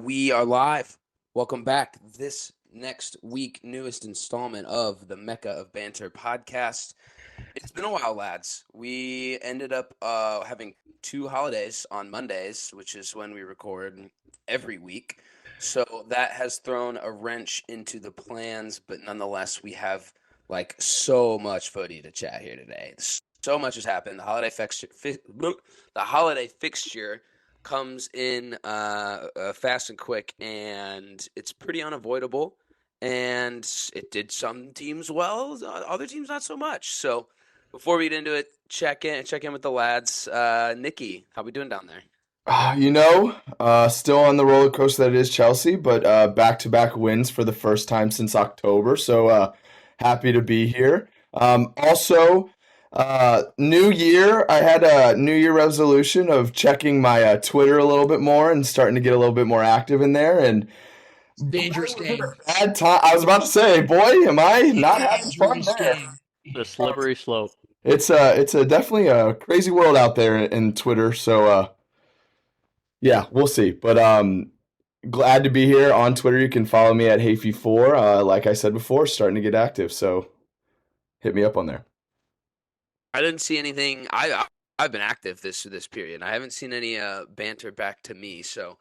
we are live. Welcome back. This next week, newest installment of the Mecca of Banter podcast. It's been a while, lads. We ended up having two holidays on Mondays, which is when we record every week. So that has thrown a wrench into the plans, but nonetheless, we have like so much footy to chat here today. So much has happened. The holiday fixture comes in fast and quick, and it's pretty unavoidable. And it did some teams well, other teams not so much. So before we get into it, check in with the lads. Nikki, how we doing down there? Still on the roller coaster that is Chelsea, but back-to-back wins for the first time since October. So happy to be here. New Year. I had a New Year resolution of checking my Twitter a little bit more and starting to get a little bit more active in there. And boy, Dangerous was it game. a bad time. I was about to say, boy, am I not having fun Dangerous there. game. The slippery slope. It's a definitely a crazy world out there in Twitter. So yeah, we'll see. But glad to be here on Twitter. You can follow me at Hafey4. Like I said before, starting to get active, so hit me up on there. I didn't see anything. I've been active this period. I haven't seen any banter back to me. So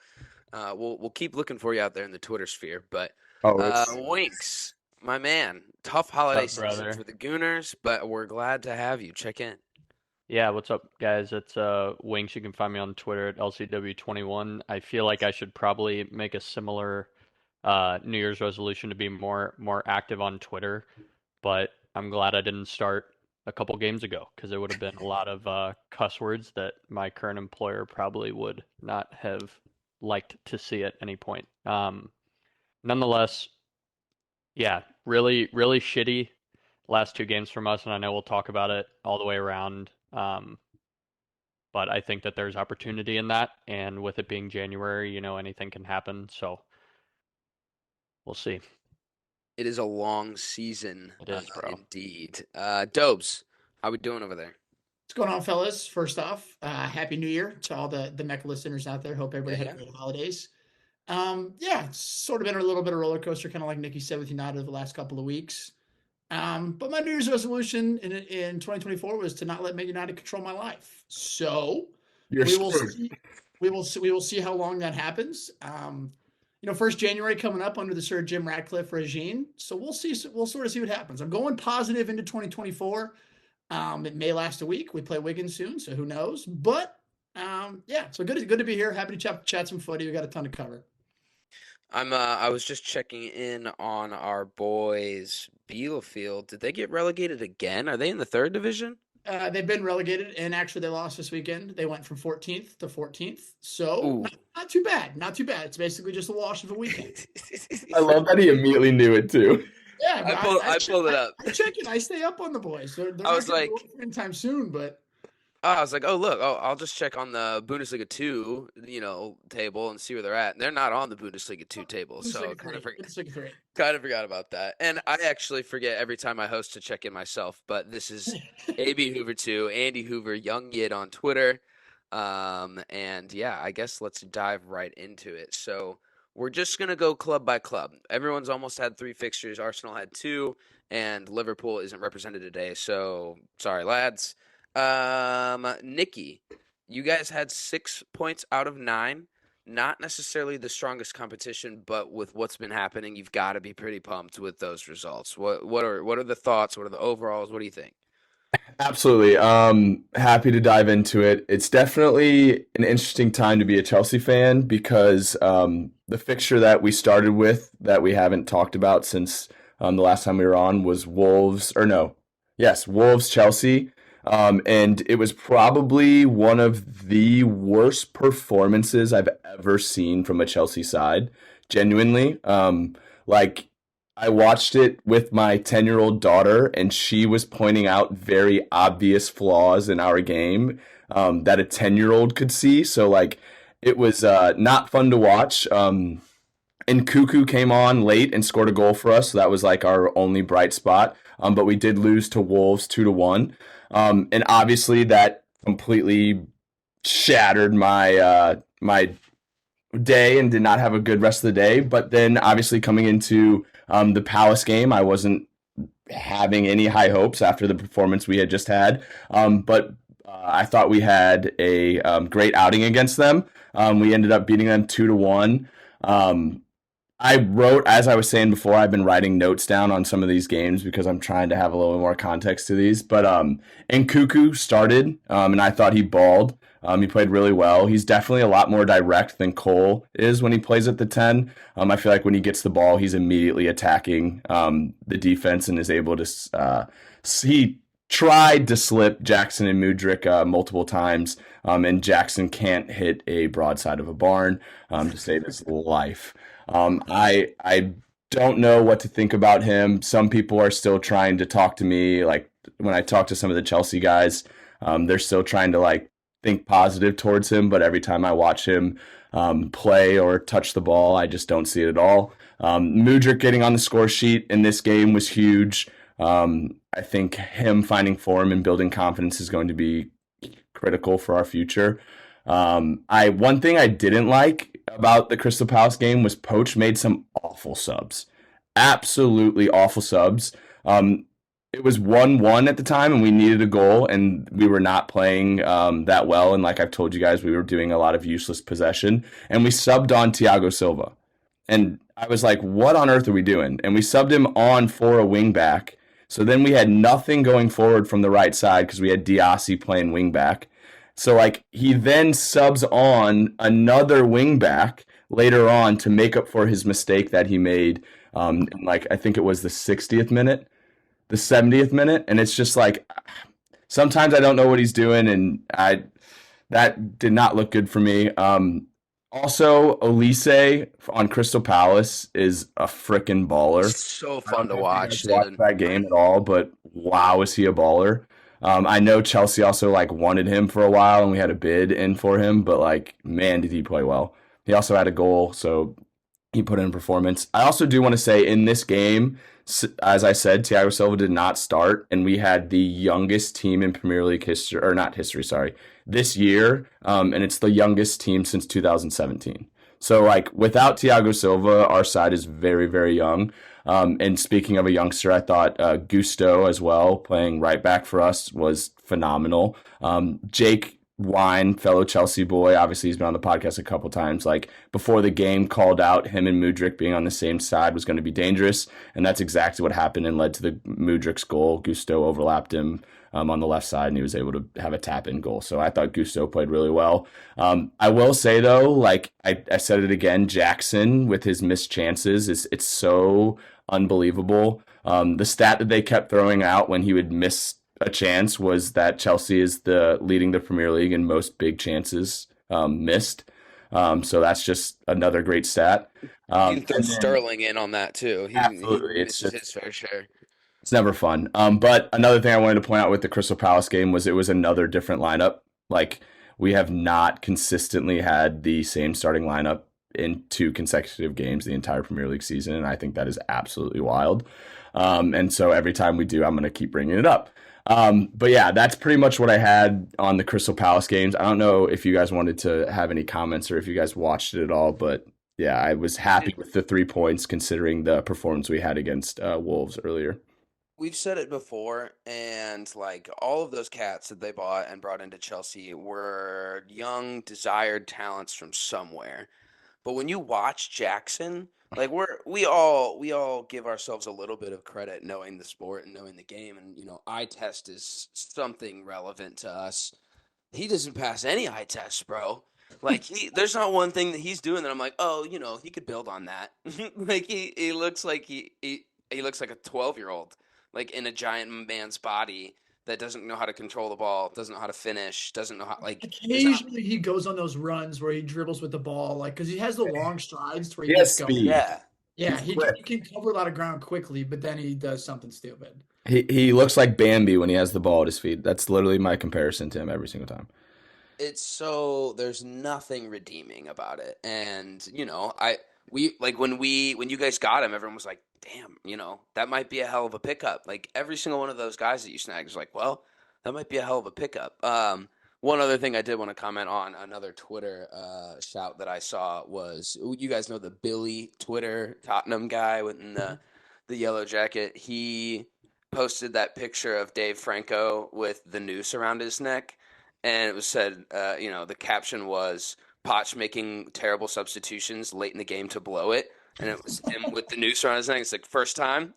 we'll keep looking for you out there in the Twitter sphere. But Oh, it's Winks, my man, tough holiday What's up, season brother? for the Gooners, but we're glad to have you. Check in. Yeah, what's up, guys? It's Winks. You can find me on Twitter at LCW21. I feel like I should probably make a similar New Year's resolution to be more active on Twitter, but I'm glad I didn't start a couple games ago because it would have been a lot of cuss words that my current employer probably would not have liked to see at any point. Nonetheless, yeah, really shitty last two games from us, and I know we'll talk about it all the way around. But I think that there's opportunity in that, and with it being January, anything can happen. So we'll see. It is a long season, It is, bro. indeed. Dobes, how we doing over there? What's going on, fellas? First off, Happy New Year to all the Mecca listeners out there. Hope everybody Yeah, had yeah. a good holidays. Yeah, it's sort of been a little bit of a roller coaster, kind of like Nikki said with United over the last couple of weeks. But my New Year's resolution in 2024 was to not let Man United control my life. So you're we will screwed. see. We will see how long that happens. First January coming up under the Sir Jim Ratcliffe regime. So we'll see. We'll sort of see what happens. I'm going positive into 2024. It may last a week. We play Wigan soon, so who knows? But yeah, so good to be here. Happy to chat some footy. We got a ton to cover. I was just checking in on our boys Bielefeld. Did they get relegated again? Are they in the third division? They've been relegated, and actually they lost this weekend. They went from 14th to 14th, so Ooh. not too bad. Not too bad. It's basically just a wash of a weekend. I love that he immediately knew it too. Yeah, I pulled it up. I check it. I stay up on the boys. They're I not was going to like, go anytime soon, but I was like, oh look, I'll just check on the Bundesliga 2, table and see where they're at. And they're not on the Bundesliga 2 table, it's so like kind of it's like three. kind of forgot about that. And I actually forget every time I host to check in myself. But this is AB Hoover 2, Andy Hoover, Young Yid on Twitter. And yeah, I guess let's dive right into it. So we're just gonna go club by club. Everyone's almost had three fixtures. Arsenal had two, and Liverpool isn't represented today. So sorry, lads. Nikki, you guys had 6 points out of 9. Not necessarily the strongest competition, but with what's been happening, you've got to be pretty pumped with those results. What are the thoughts? What are the overalls? What do you think? Absolutely. Happy to dive into it. It's definitely an interesting time to be a Chelsea fan because the fixture that we started with that we haven't talked about since the last time we were on was Wolves, Chelsea. And it was probably one of the worst performances I've ever seen from a Chelsea side. Genuinely. Like I watched it with my 10-year-old daughter, and she was pointing out very obvious flaws in our game that a 10-year-old could see. So, like, it was not fun to watch. And Cuckoo came on late and scored a goal for us. So that was like our only bright spot. But we did lose to Wolves 2-1. And obviously that completely shattered my day and did not have a good rest of the day. But then obviously coming into the Palace game, I wasn't having any high hopes after the performance we had just had. But I thought we had a great outing against them. We ended up beating them 2-1. I wrote, as I was saying before, I've been writing notes down on some of these games because I'm trying to have a little more context to these. But Nkuku started, and I thought he balled. He played really well. He's definitely a lot more direct than Cole is when he plays at the 10. I feel like when he gets the ball, he's immediately attacking the defense and is able to. He tried to slip Jackson and Mudryk multiple times, and Jackson can't hit a broadside of a barn to save his life. I don't know what to think about him. Some people are still trying to talk to me. Like when I talk to some of the Chelsea guys, they're still trying to like think positive towards him. But every time I watch him play or touch the ball, I just don't see it at all. Mudryk getting on the score sheet in this game was huge. I think him finding form and building confidence is going to be critical for our future. One thing I didn't like about the Crystal Palace game was Poach made some awful subs, absolutely awful subs. It was 1-1 at the time, and we needed a goal, and we were not playing that well. And like I've told you guys, we were doing a lot of useless possession, and we subbed on Thiago Silva, and I was like, "What on earth are we doing?" And we subbed him on for a wing back. So then we had nothing going forward from the right side because we had Diassi playing wing back. So like he then subs on another wing back later on to make up for his mistake that he made. Like I think it was the 60th minute, the 70th minute, and it's just like sometimes I don't know what he's doing, and I that did not look good for me. Also, Elise on Crystal Palace is a freaking baller. So I don't fun to know if you watch, guys watched dude. that game at all, but wow, is he a baller? I know Chelsea also like wanted him for a while, and we had a bid in for him, but like, man, did he play well? He also had a goal, so he put in performance. I also do want to say in this game, as I said, Thiago Silva did not start, and we had the youngest team in Premier League history, or not history, sorry, this year, and it's the youngest team since 2017. So, like, without Thiago Silva, our side is very, very young. And speaking of a youngster, I thought Gusto as well, playing right back for us, was phenomenal. Jake Wine, fellow Chelsea boy, obviously he's been on the podcast a couple times. Like before the game, called out him and Mudryk being on the same side was going to be dangerous, and that's exactly what happened and led to the Mudryk's goal. Gusto overlapped him on the left side, and he was able to have a tap-in goal. So I thought Gusto played really well. I will say though, like I said it again, Jackson with his missed chances it's so unbelievable. The stat that they kept throwing out when he would miss a chance was that Chelsea is leading the Premier League in most big chances missed. So that's just another great stat. You can throw And then Sterling in on that too. He absolutely, misses his fair share. it's never fun. But another thing I wanted to point out with the Crystal Palace game was it was another different lineup. Like we have not consistently had the same starting lineup in 2 consecutive games the entire Premier League season, and I think that is absolutely wild. And so every time we do, I'm going to keep bringing it up. But yeah, that's pretty much what I had on the Crystal Palace games. I don't know if you guys wanted to have any comments or if you guys watched it at all, but yeah, I was happy with the 3 points considering the performance we had against Wolves earlier. We've said it before, and like all of those cats that they bought and brought into Chelsea were young, desired talents from somewhere. But when you watch Jackson, like we all give ourselves a little bit of credit knowing the sport and knowing the game, and eye test is something relevant to us. He doesn't pass any eye tests, bro. Like there's not one thing that he's doing that I'm like, oh, he could build on that. Like he looks like he looks like a 12-year-old, like in a giant man's body that doesn't know how to control the ball, doesn't know how to finish, doesn't know how like. There's not. Occasionally, he goes on those runs where he dribbles with the ball, like because he has the long strides where he He has gets going. speed. Yeah, Yeah, He's he quick. can cover a lot of ground quickly, but then he does something stupid. He looks like Bambi when he has the ball at his feet. That's literally my comparison to him every single time. there's nothing redeeming about it, and we like when you guys got him, everyone was like, damn, that might be a hell of a pickup. Like every single one of those guys that you snagged was like, well, that might be a hell of a pickup. One other thing I did want to comment on, another Twitter shout that I saw was, you guys know the Billy Twitter Tottenham guy with the yellow jacket. He posted that picture of Dave Franco with the noose around his neck, and it was said, the caption was Poch making terrible substitutions late in the game to blow it, and it was him with the noose around his neck. It's like first time.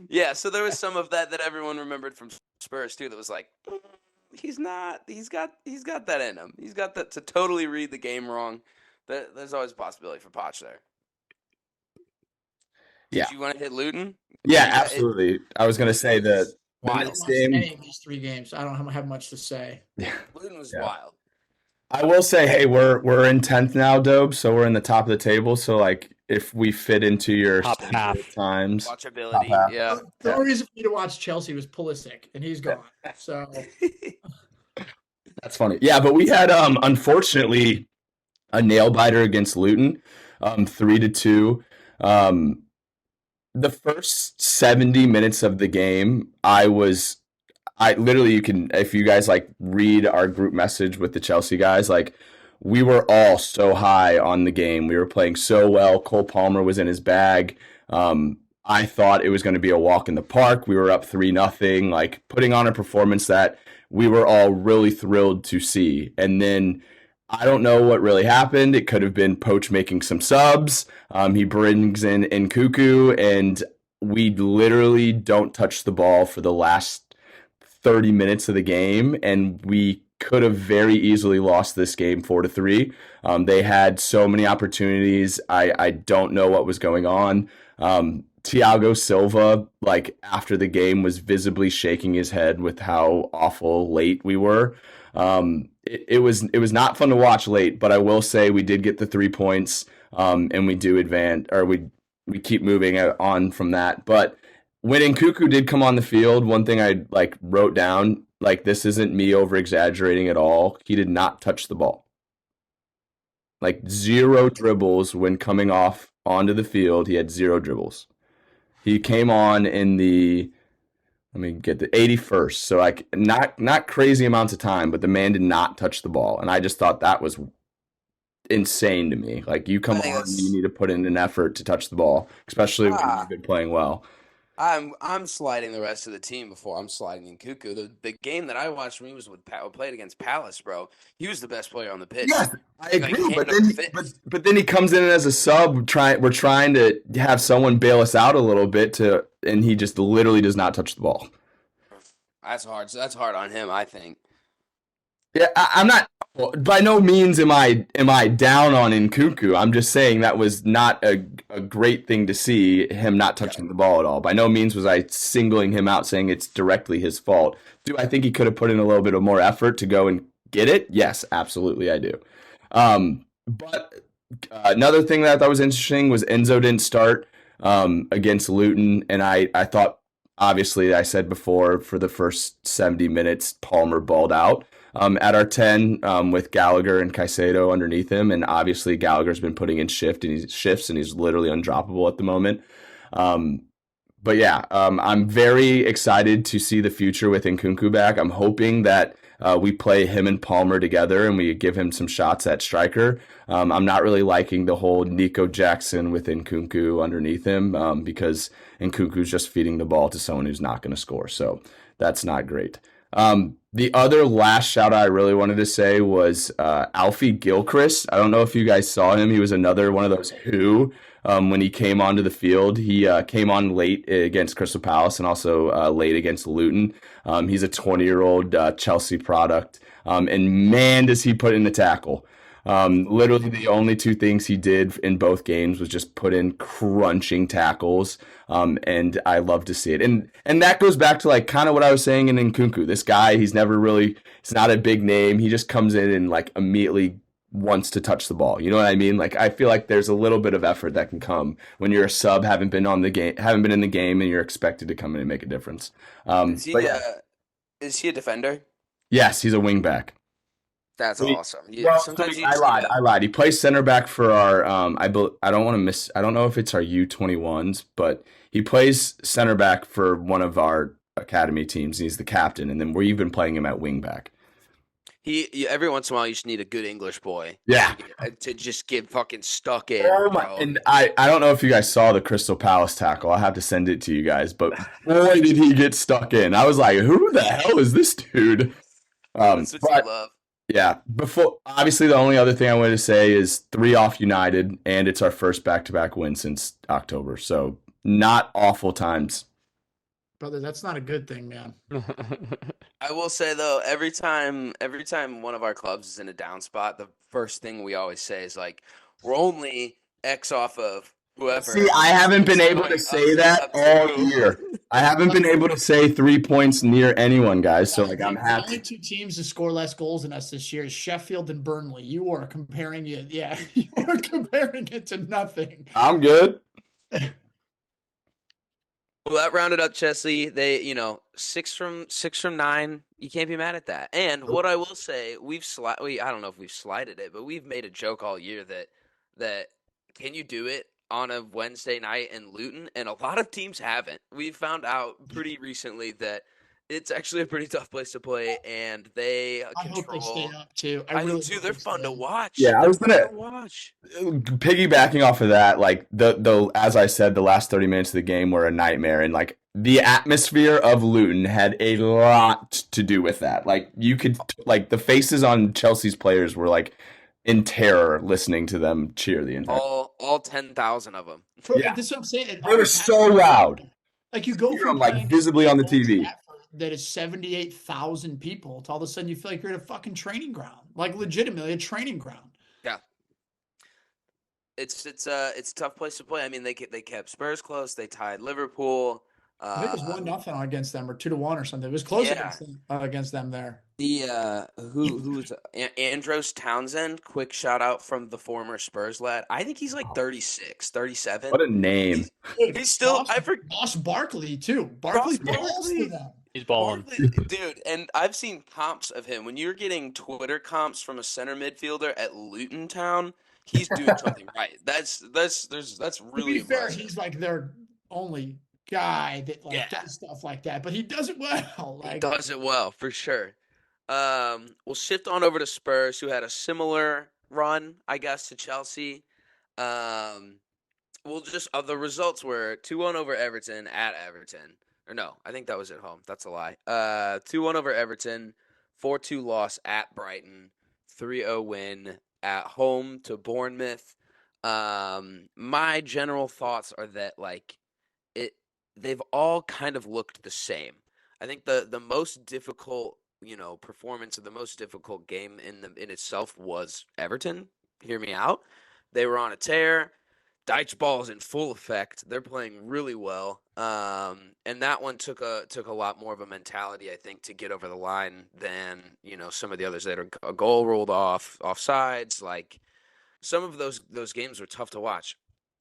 Yeah, so there was some of that everyone remembered from Spurs too. That was like, he's not. He's got that in him. He's got that to totally read the game wrong. There's always a possibility for Poch there. Yeah. Did you want to hit Luton? Yeah, absolutely. I was going to say the I next don't game. say in these 3 games. I don't have much to say. Yeah. Luton was Yeah. wild. I will say, hey, we're in 10th now, Dobe, so we're in the top of the table. So like, if we fit into your Top half. times, Watchability. half. Yeah. The only reason for me to watch Chelsea was Pulisic, and he's gone. So that's funny. Yeah, but we had unfortunately a nail biter against Luton, 3-2. The first 70 minutes of the game, I literally, you can, if you guys like read our group message with the Chelsea guys, like we were all so high on the game. We were playing so well. Cole Palmer was in his bag. I thought it was going to be a walk in the park. We were up 3-0, like putting on a performance that we were all really thrilled to see. And then I don't know what really happened. It could have been Poach making some subs. He brings in Nkuku, and we literally don't touch the ball for the last 30 minutes of the game, and we could have very easily lost this game 4-3. They had so many opportunities. I don't know what was going on. Thiago Silva, like after the game, was visibly shaking his head with how awful late we were. It was not fun to watch late, but I will say we did get the 3 points, and we do advance, or we keep moving on from that. But when Nkuku did come on the field, one thing I like wrote down, like this isn't me over exaggerating at all. He did not touch the ball. Like 0 dribbles when coming off onto the field. He had 0 dribbles. He came on in the, let me get the 81st. So like not crazy amounts of time, but the man did not touch the ball. And I just thought that was insane to me. Like you come on, you need to put in an effort to touch the ball, especially when you've been playing well. I'm sliding the rest of the team before I'm sliding Nkuku. The game that I watched from he was played against Palace, bro. He was the best player on the pitch. Yes, I agree. But then he comes in as a sub. We're trying to have someone bail us out a little bit and he just literally does not touch the ball. That's hard. So that's hard on him, I think. Yeah, I'm not. By no means am I down on Nkuku. I'm just saying that was not a great thing to see, him not touching the ball at all. By no means was I singling him out saying it's directly his fault. Do I think he could have put in a little bit of more effort to go and get it? Yes, absolutely I do. But another thing that I thought was interesting was Enzo didn't start against Luton, and I thought, obviously, I said before, for the first 70 minutes, Palmer balled out. At our 10 with Gallagher and Caicedo underneath him, and obviously Gallagher's been putting in shifts and he's literally undroppable at the moment. But yeah, I'm very excited to see the future with Nkunku back. I'm hoping that we play him and Palmer together and we give him some shots at striker. I'm not really liking the whole Nico Jackson with Nkunku underneath him because Nkunku's just feeding the ball to someone who's not going to score. So that's not great. The other last shout out I really wanted to say was Alfie Gilchrist. I don't know if you guys saw him. He was another one of those when he came onto the field. He came on late against Crystal Palace and also late against Luton. He's a 20-year-old Chelsea product, and man, does he put in the tackle. Literally the only 2 things he did in both games was just put in crunching tackles. And I love to see it. And that goes back to like kind of what I was saying in Nkunku. This guy, he's not a big name. He just comes in and like immediately wants to touch the ball. You know what I mean? Like I feel like there's a little bit of effort that can come when you're a sub, haven't been in the game, and you're expected to come in and make a difference. Is he a defender? Yes, he's a wing back. That's awesome. Yeah, I lied. He plays center back for our I don't know if it's our U21s, but he plays center back for one of our academy teams. And he's the captain, and then we're even playing him at wing back. Every once in a while you just need a good English boy. Yeah. To just get fucking stuck in, Oh my! bro. And I don't know if you guys saw the Crystal Palace tackle. I'll have to send it to you guys. But boy, did he get stuck in! I was like, who the hell is this dude? That's what you But love. yeah, before obviously the only other thing I wanted to say is 3-0 United, and it's our first back-to-back win since October. So not awful times. Brother, that's not a good thing, man. I will say though, every time one of our clubs is in a down spot, the first thing we always say is like, we're only X off of whoever. See, I haven't been able to going say up that all to. year. I haven't been able to say 3 points near anyone, guys. So like, I'm The only happy. two teams to score less goals than us this year is Sheffield and Burnley. You are comparing it, yeah, you are comparing it to nothing. I'm good. Well, that rounded up Chesley. They, 6 from 9. You can't be mad at that. And what I will say, I don't know if we've slighted it, but we've made a joke all year that can you do it on a Wednesday night in Luton? And a lot of teams haven't. We found out pretty recently that it's actually a pretty tough place to play, and they I hope they stay control. up too. I do really too. hope They're they fun stay to up. watch. Yeah, I They're was fun gonna to watch. piggybacking off of that, like the as I said, the last 30 minutes of the game were a nightmare, and like the atmosphere of Luton had a lot to do with that. Like you could like the faces on Chelsea's players were like in terror listening to them cheer the entire. All 10,000 of them. Yeah, This is what I'm saying. they were so loud. Like you You go hear from them like playing visibly on the Old TV. Trafford that is 78,000 people to all of a sudden you feel like you're at a fucking training ground, like legitimately a training ground. Yeah. It's a tough place to play. I mean, they kept Spurs close. They tied Liverpool. I think it was 1-0 against them or 2-1 or something. It was close Yeah. against them there. Who was Andros Townsend? Quick shout out from the former Spurs lad. I think he's like 36, 37. What a name! He's still. Ross Barkley too. Barkley balls for them. He's balling. Dude, and I've seen comps of him. When you're getting Twitter comps from a center midfielder at Luton Town, he's doing something right. That's really To be fair, impressive. he's like their only guy that Yeah. does stuff like that, but he does it well. He does it well for sure. We'll shift on over to Spurs, who had a similar run, I guess, to Chelsea. We'll just the results were 2-1 over Everton at Everton. Or no, I think that was at home. That's a lie. 2-1 over Everton, 4-2 loss at Brighton, 3-0 win at home to Bournemouth. My general thoughts are that they've all kind of looked the same. I think the most difficult, performance of the most difficult game in itself was Everton. Hear me out. They were on a tear. Deitch ball is in full effect. They're playing really well. And that one took a lot more of a mentality, I think, to get over the line than, some of the others that are a goal rolled offsides. Like some of those games were tough to watch.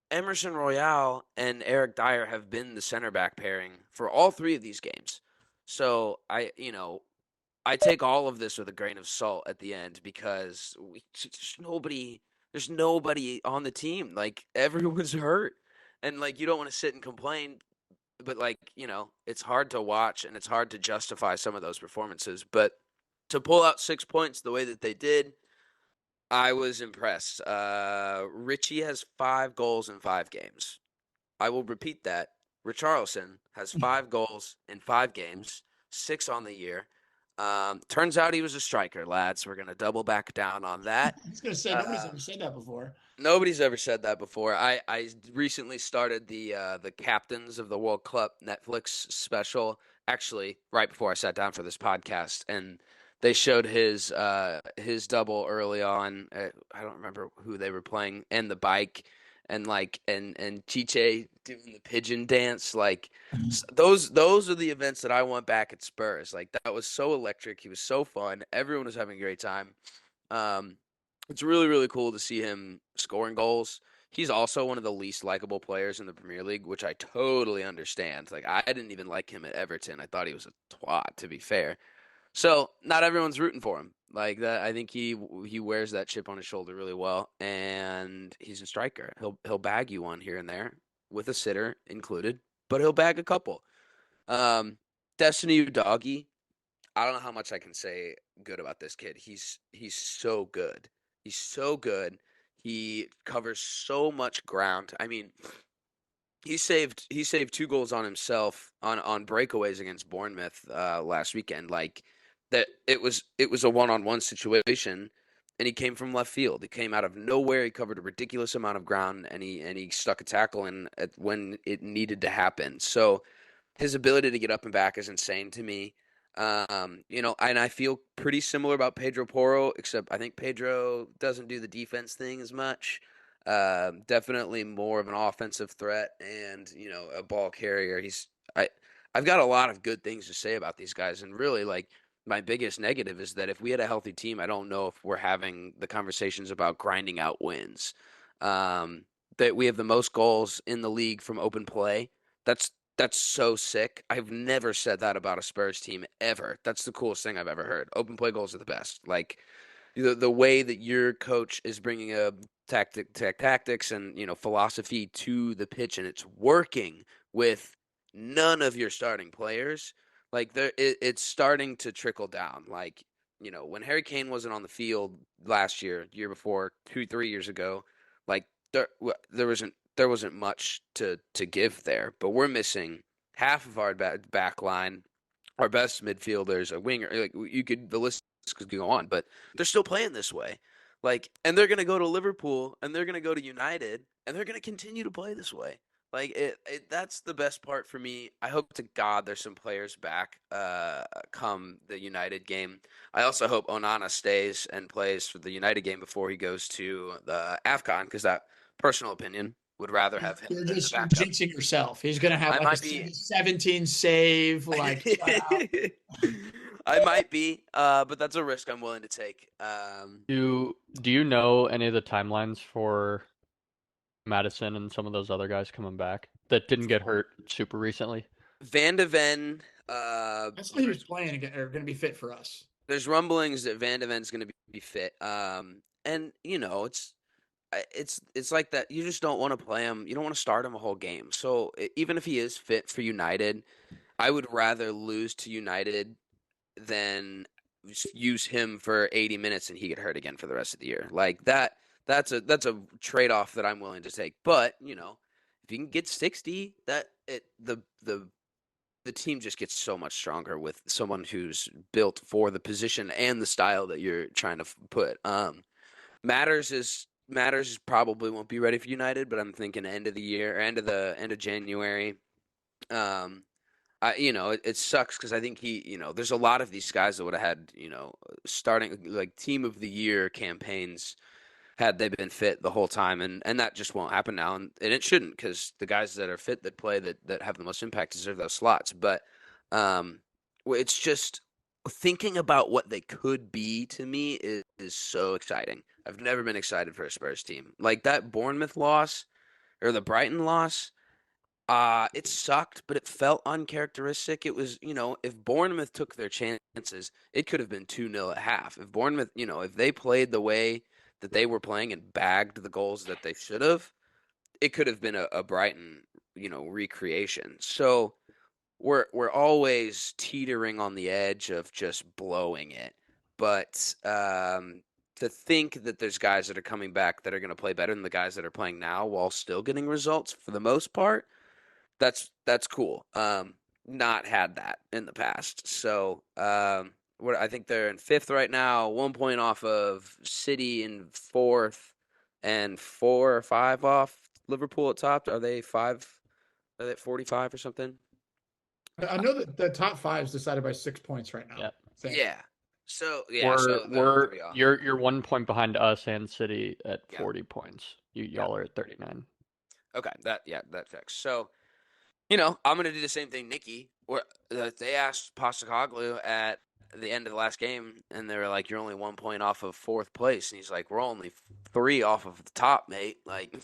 Emerson Royale and Eric Dyer have been the center back pairing for all 3 of these games. So I take all of this with a grain of salt at the end because there's nobody on the team. Like everyone's hurt, and like you don't want to sit and complain, but it's hard to watch and it's hard to justify some of those performances. But to pull out 6 points the way that they did, I was impressed. Richie has 5 goals in 5 games. I will repeat that. Richarlison has 5 goals in 5 games, 6 on the year. Turns out he was a striker, lads. We're going to double back down on that. I was going to say, nobody's ever said that before. Nobody's ever said that before. I recently started the Captains of the World Cup Netflix special, actually, right before I sat down for this podcast, and they showed his double early on. I don't remember who they were playing, and the bike, and Chiche doing the pigeon dance. Like those are the events that I want back at Spurs. Like that was so electric. He was so fun. Everyone was having a great time. It's really, really cool to see him scoring goals. He's also one of the least likable players in the Premier League, which I totally understand. Like I didn't even like him at Everton. I thought he was a twat, to be fair. So not everyone's rooting for him. Like that, I think he wears that chip on his shoulder really well, and he's a striker. He'll bag you one here and there with a sitter included, but he'll bag a couple. Destiny Udagi. I don't know how much I can say good about this kid. He's so good. He's so good. He covers so much ground. I mean, he saved 2 goals on himself on breakaways against Bournemouth last weekend. Like that, it was a one-on-one situation, and he came from left field. He came out of nowhere. He covered a ridiculous amount of ground, and he stuck a tackle in when it needed to happen. So his ability to get up and back is insane to me. And I feel pretty similar about Pedro Porro, except I think Pedro doesn't do the defense thing as much. Definitely more of an offensive threat and a ball carrier. I've got a lot of good things to say about these guys, and really like my biggest negative is that if we had a healthy team, I don't know if we're having the conversations about grinding out wins. Um, that we have the most goals in the league from open play. That's that's so sick. I've never said that about a Spurs team ever. That's the coolest thing I've ever heard. Open play goals are the best. Like the way that your coach is bringing a tactics and philosophy to the pitch, and it's working with none of your starting players. Like it's starting to trickle down. Like when Harry Kane wasn't on the field last year before, 2-3 years ago, like there wasn't much to give there. But we're missing half of our back line, our best midfielders, a winger. Like the list could go on, but they're still playing this way. Like, and they're gonna go to Liverpool, and they're gonna go to United, and they're gonna continue to play this way. Like that's the best part for me. I hope to God there's some players back come the United game. I also hope Onana stays and plays for the United game before he goes to the AFCON, because that personal opinion would rather have him than the You're backup. jinxing yourself. He's gonna have I like a might be 17 save, like shutout. I might be, but that's a risk I'm willing to take. Do you know any of the timelines for Madison and some of those other guys coming back that didn't get hurt super recently? Van de Ven, That's why he was playing again, or gonna be fit for us. there's rumblings that Van de Ven's going to be fit. And it's like that. You just don't want to play him. You don't want to start him a whole game. So even if he is fit for United, I would rather lose to United than use him for 80 minutes and he get hurt again for the rest of the year. Like that. That's a trade off that I'm willing to take. But if you can get 60, the team just gets so much stronger with someone who's built for the position and the style that you're trying to put. Matters probably won't be ready for United, but I'm thinking end of the year, or end of January. Um, it sucks because I think there's a lot of these guys that would have had, starting like team of the year campaigns had they been fit the whole time, and that just won't happen now, and it shouldn't, because the guys that are fit that play that have the most impact deserve those slots. But it's just thinking about what they could be to me is so exciting. I've never been excited for a Spurs team. Like that Bournemouth loss or the Brighton loss. It sucked, but it felt uncharacteristic. It was, if Bournemouth took their chances, it could have been 2-0 at half. If Bournemouth, if they played the way that they were playing and bagged the goals that they should have, it could have been a Brighton, recreation. So we're always teetering on the edge of just blowing it. But to think that there's guys that are coming back that are going to play better than the guys that are playing now while still getting results for the most part, that's cool. Not had that in the past. So what I think they're in fifth right now, 1 point off of City in fourth, and 4 or 5 off Liverpool at top. Are they 5? Are they at 45 or something? I know that the top five is decided by 6 points right now. Yeah. I think. Yeah. So We're they're 3 off. you're 1 point behind us and City at Yeah. 40 points. Y'all are at 39. Okay, that checks. So I'm gonna do the same thing, Nikki. Where they asked Postacoglu at the end of the last game, and they were like, "You're only 1 point off of fourth place," and he's like, "We're only 3 off of the top, mate." Like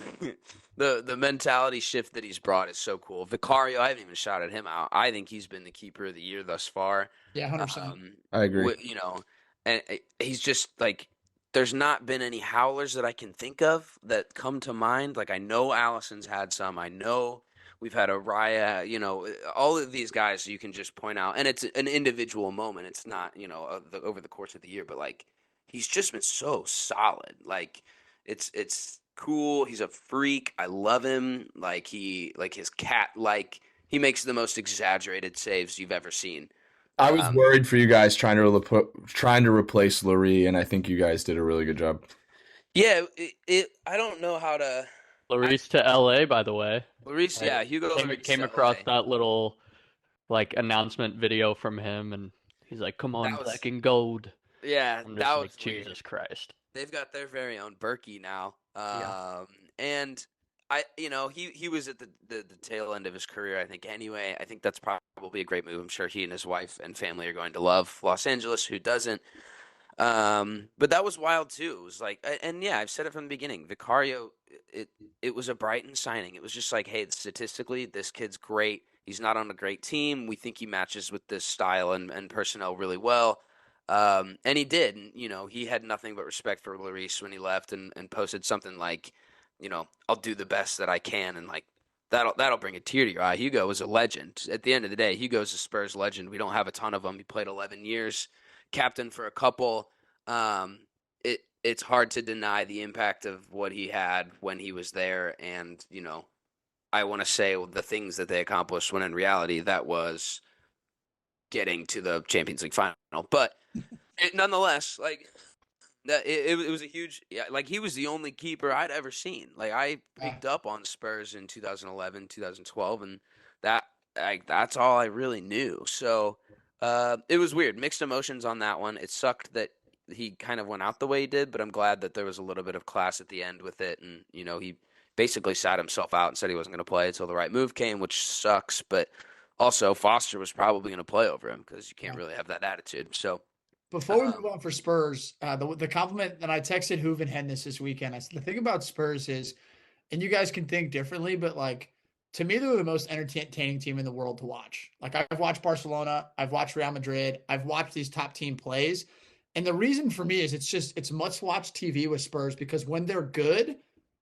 the mentality shift that he's brought is so cool. Vicario, I haven't even shouted him out. I think he's been the keeper of the year thus far. Yeah, 100%. I agree. And he's just like. There's not been any howlers that I can think of that come to mind. Like I know Allison's had some. I know We've had Araya, all of these guys you can just point out, and it's an individual moment. It's not, over the course of the year, but like he's just been so solid. Like it's cool. He's a freak. I love him. Like his cat. Like he makes the most exaggerated saves you've ever seen. I was Um, worried for you guys trying to replace Lurie, and I think you guys did a really good job. yeah, I don't know how to. I Larice to LA, by the way. Lloris, I yeah, Hugo Lloris came to across LA. that little like announcement video from him, and he's like, "Come on, That was black and gold." yeah, I'm just that like, was weird. Jesus Christ. They've got their very own Berkey now. Yeah. And he was at the tail end of his career, I think. Anyway, I think that's probably a great move. I'm sure he and his wife and family are going to love Los Angeles. Who doesn't? But that was wild too. It was like, and yeah, I've said it from the beginning. Vicario, it it was a Brighton signing. It was just like, hey, statistically, this kid's great. He's not on a great team. We think he matches with this style and personnel really well. And he did. And, he had nothing but respect for Lloris when he left and posted something like, I'll do the best that I can. And like, that'll bring a tear to your eye. Hugo is a legend. At the end of the day, Hugo's a Spurs legend. We don't have a ton of them. He played 11 years, captain for a couple. Um, it's hard to deny the impact of what he had when he was there, and I want to say the things that they accomplished when in reality that was getting to the Champions League final. But nonetheless, like that, it was a huge, yeah, like he was the only keeper I'd ever seen. Like I Yeah. picked up on Spurs in 2011, 2012, and that that's all I really knew. So it was weird, mixed emotions on that one. It sucked that he kind of went out the way he did, but I'm glad that there was a little bit of class at the end with it, and he basically sat himself out and said he wasn't going to play until the right move came, which sucks. But also, Foster was probably going to play over him because you can't Yeah. really have that attitude. So. Before we move Um, on for Spurs, the compliment that I texted Hooven Hennis this weekend, I said the thing about Spurs is, and you guys can think differently, but like to me, they're the most entertaining team in the world to watch. Like I've watched Barcelona, I've watched Real Madrid, I've watched these top team plays. And the reason for me is it's must watch TV with Spurs because when they're good,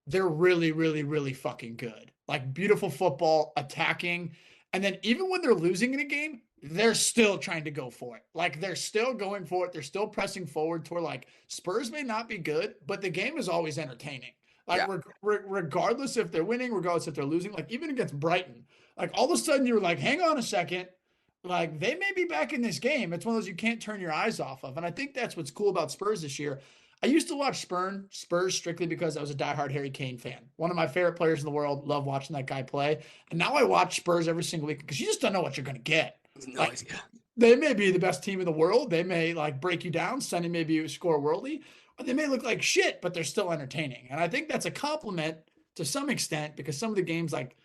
they're really, really, really fucking good. Like beautiful football, attacking. And then even when they're losing in a game, they're still trying to go for it. Like they're still going for it. They're still pressing forward toward like Spurs may not be good, but the game is always entertaining. Like yeah. regardless if they're winning, regardless if they're losing, like even against Brighton, like all of a sudden you were like, hang on a second, like they may be back in this game. It's one of those you can't turn your eyes off of, and I think that's what's cool about Spurs this year. I used to watch Spurs strictly because I was a diehard Harry Kane fan. One of my favorite players in the world. Love watching that guy play. And now I watch Spurs every single week because you just don't know what you're going to get. No Like idea. they may be the best team in the world. They may like break you down. Sunday maybe score worldly, or they may look like shit, but they're still entertaining. And I think that's a compliment to some extent because some of the games like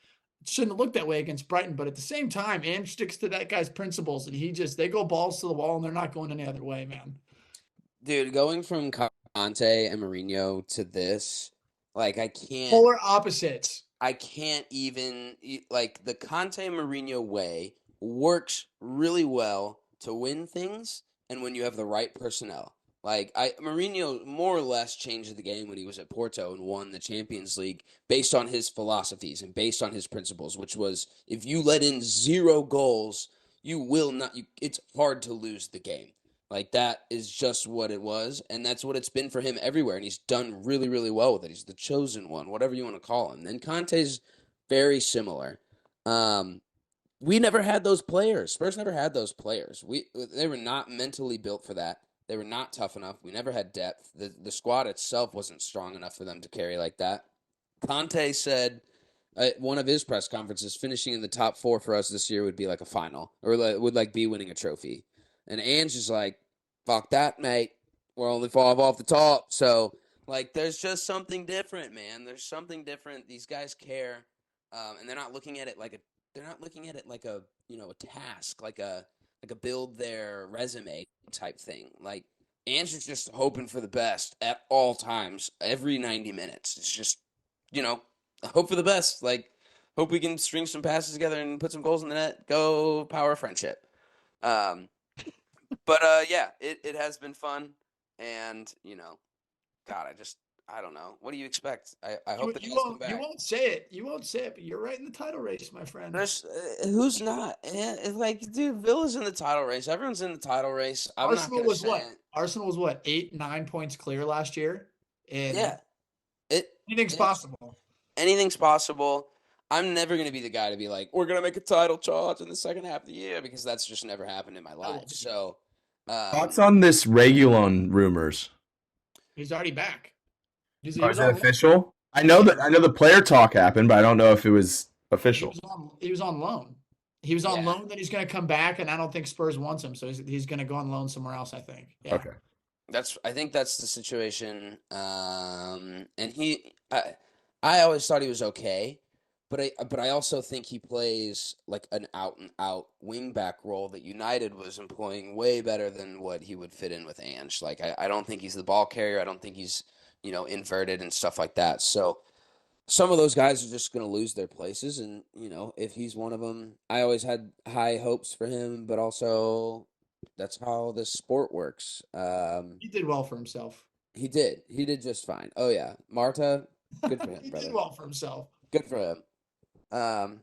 shouldn't have looked that way against Brighton. But at the same time, Ange sticks to that guy's principles, and they go balls to the wall, and they're not going any other way, man. Dude, going from Conte and Mourinho to this, like Polar opposites. I can't even like the Conte Mourinho way works really well to win things and when you have the right personnel. Like Mourinho more or less changed the game when he was at Porto and won the Champions League based on his philosophies and based on his principles, which was if you let in 0 goals, you will not it's hard to lose the game. Like that is just what it was, and that's what it's been for him everywhere. And he's done really, really well with it. He's the chosen one, whatever you want to call him. And Conte's very similar. Um, we never had those players. Spurs never had those players. They were not mentally built for that. They were not tough enough. We never had depth. The squad itself wasn't strong enough for them to carry like that. Conte said at one of his press conferences, finishing in the top 4 for us this year would be like a final, or would like be winning a trophy. And Ange is like, fuck that, mate. We're only 5 off the top. So, like, there's just something different, man. There's something different. These guys care. And they're not looking at it like a a task, like a build their resume type thing. Like Ange is just hoping for the best at all times, every 90 minutes. It's just, hope for the best. Like, hope we can string some passes together and put some goals in the net. Go power friendship. Um, but yeah, it has been fun, and God, I don't know. What do you expect? I hope the You guys come won't. You back. won't say it. You won't say it. But you're right in the title race, my friend. There's who's not? It's like, dude, Villa's in the title race. Everyone's in the title race. I'm not Arsenal gonna was say what? it. Arsenal was what? 8, 9 points clear last year. And Yeah, it anything's it's possible. anything's possible. I'm never gonna be the guy to be like, we're gonna make a title charge in the second half of the year because that's just never happened in my I life. won't be. So, Thoughts um, on this Regulon rumors? He's already back. He Or was is it on. official? Yeah, I know the player talk happened, but I don't know if it was he official. was on. He was on loan. He was on yeah, loan. Then he's going to come back, and I don't think Spurs wants him, so he's going to go on loan somewhere else. I think. Yeah. Okay. I think that's the situation. And I always thought he was okay, but I also think he plays like an out and out wing back role that United was employing way better than what he would fit in with Ange. Like I don't think he's the ball carrier. I don't think he's, inverted and stuff like that. So some of those guys are just going to lose their places, and if he's one of them, I always had high hopes for him, but also that's how this sport works. He did well for himself. He did just fine. Oh yeah, Marta, good for him, He did brother. well for himself. Good for him. Um,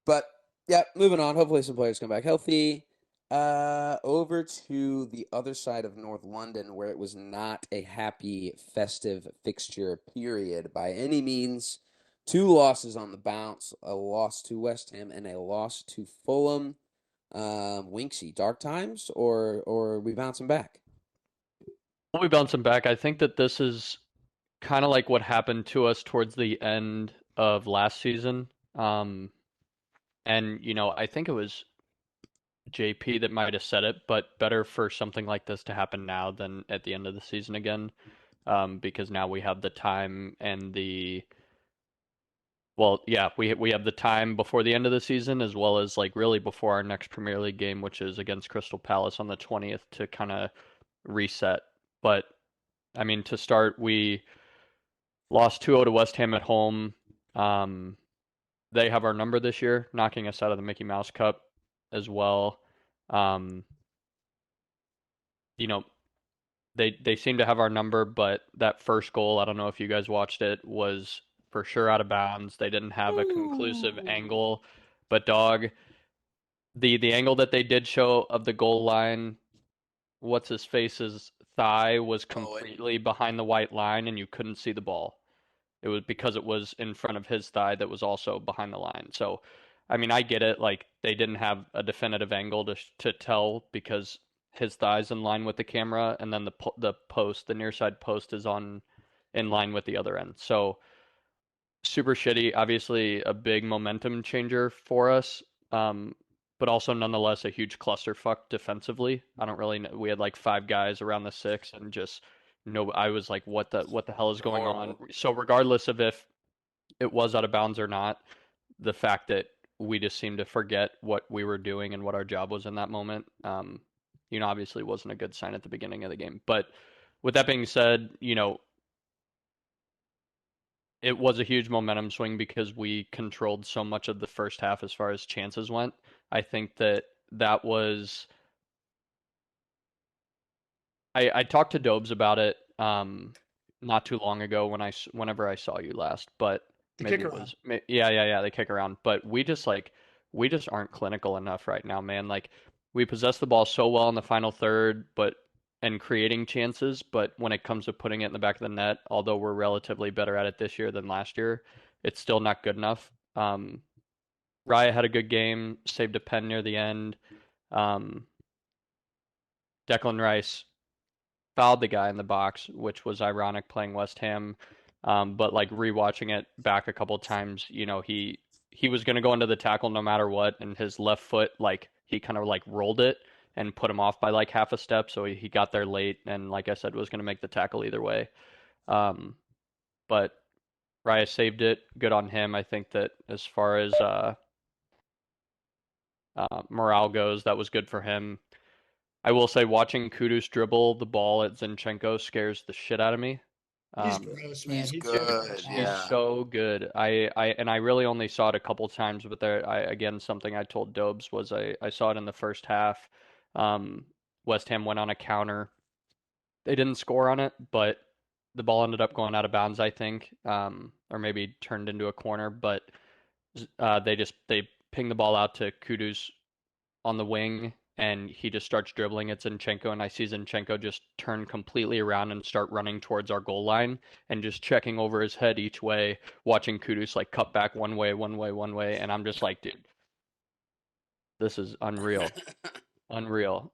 but yeah, moving on. Hopefully, some players come back healthy. Over to the other side of North London, where it was not a happy festive fixture period by any means. Two losses on the bounce: a loss to West Ham and a loss to Fulham. Winksy, dark times, or are we bouncing back? We'll be bouncing back. I think that this is kind of like what happened to us towards the end of last season. And I think it was JP that might have said it, but better for something like this to happen now than at the end of the season again. Because now we have the time and yeah, we have the time before the end of the season as well as like really before our next Premier League game, which is against Crystal Palace on the 20th to kind of reset. But I mean, to start, we lost 2-0 to West Ham at home. Um, they have our number this year, knocking us out of the Mickey Mouse Cup as well. Um, you know, they seem to have our number, but that first goal, I don't know if you guys watched it, was for sure out of bounds. They didn't have a conclusive Ooh. angle, but dog, the angle that they did show of the goal line, what's his face's thigh was Owen. completely behind the white line and you couldn't see the ball. It was because it was in front of his thigh that was also behind the line. So, I mean, I get it. Like they didn't have a definitive angle to tell because his thigh's in line with the camera, and then the near side post is on in line with the other end. So super shitty. Obviously, a big momentum changer for us. Um, but also nonetheless a huge clusterfuck defensively. I don't really know. We had like five guys around the six, and just no. I was like, what the hell is going on? Horrible. So regardless of if it was out of bounds or not, the fact that we just seemed to forget what we were doing and what our job was in that moment, obviously wasn't a good sign at the beginning of the game. But with that being said, it was a huge momentum swing because we controlled so much of the first half as far as chances went. I think that was. I talked to Dobes about it not too long ago whenever I saw you last, but The maybe kick it around. was yeah, they kick around, but we just aren't clinical enough right now, man. Like we possess the ball so well in the final third, but and creating chances, but when it comes to putting it in the back of the net, although we're relatively better at it this year than last year, it's still not good enough. Raya had a good game, saved a pen near the end. Um, Declan Rice fouled the guy in the box, which was ironic playing West Ham. But like rewatching it back a couple times, he was gonna go into the tackle no matter what, and his left foot like he kind of like rolled it and put him off by like half a step, so he got there late, and like I said, was gonna make the tackle either way. Um, but Raya saved it. Good on him. I think that as far as morale goes, that was good for him. I will say watching Kudus dribble the ball at Zinchenko scares the shit out of me. He's Um, gross, man. He's He's so good. he's fast. Yeah. so good. I really only saw it a couple times, but again something I told Dobes was I saw it in the first half. Um, West Ham went on a counter. They didn't score on it, but the ball ended up going out of bounds, I think, or maybe turned into a corner, but they ping the ball out to Kudus on the wing, and he just starts dribbling at Zinchenko, and I see Zinchenko just turn completely around and start running towards our goal line and just checking over his head each way, watching Kudus like cut back one way, one way, one way, and I'm just like, dude, this is unreal, unreal.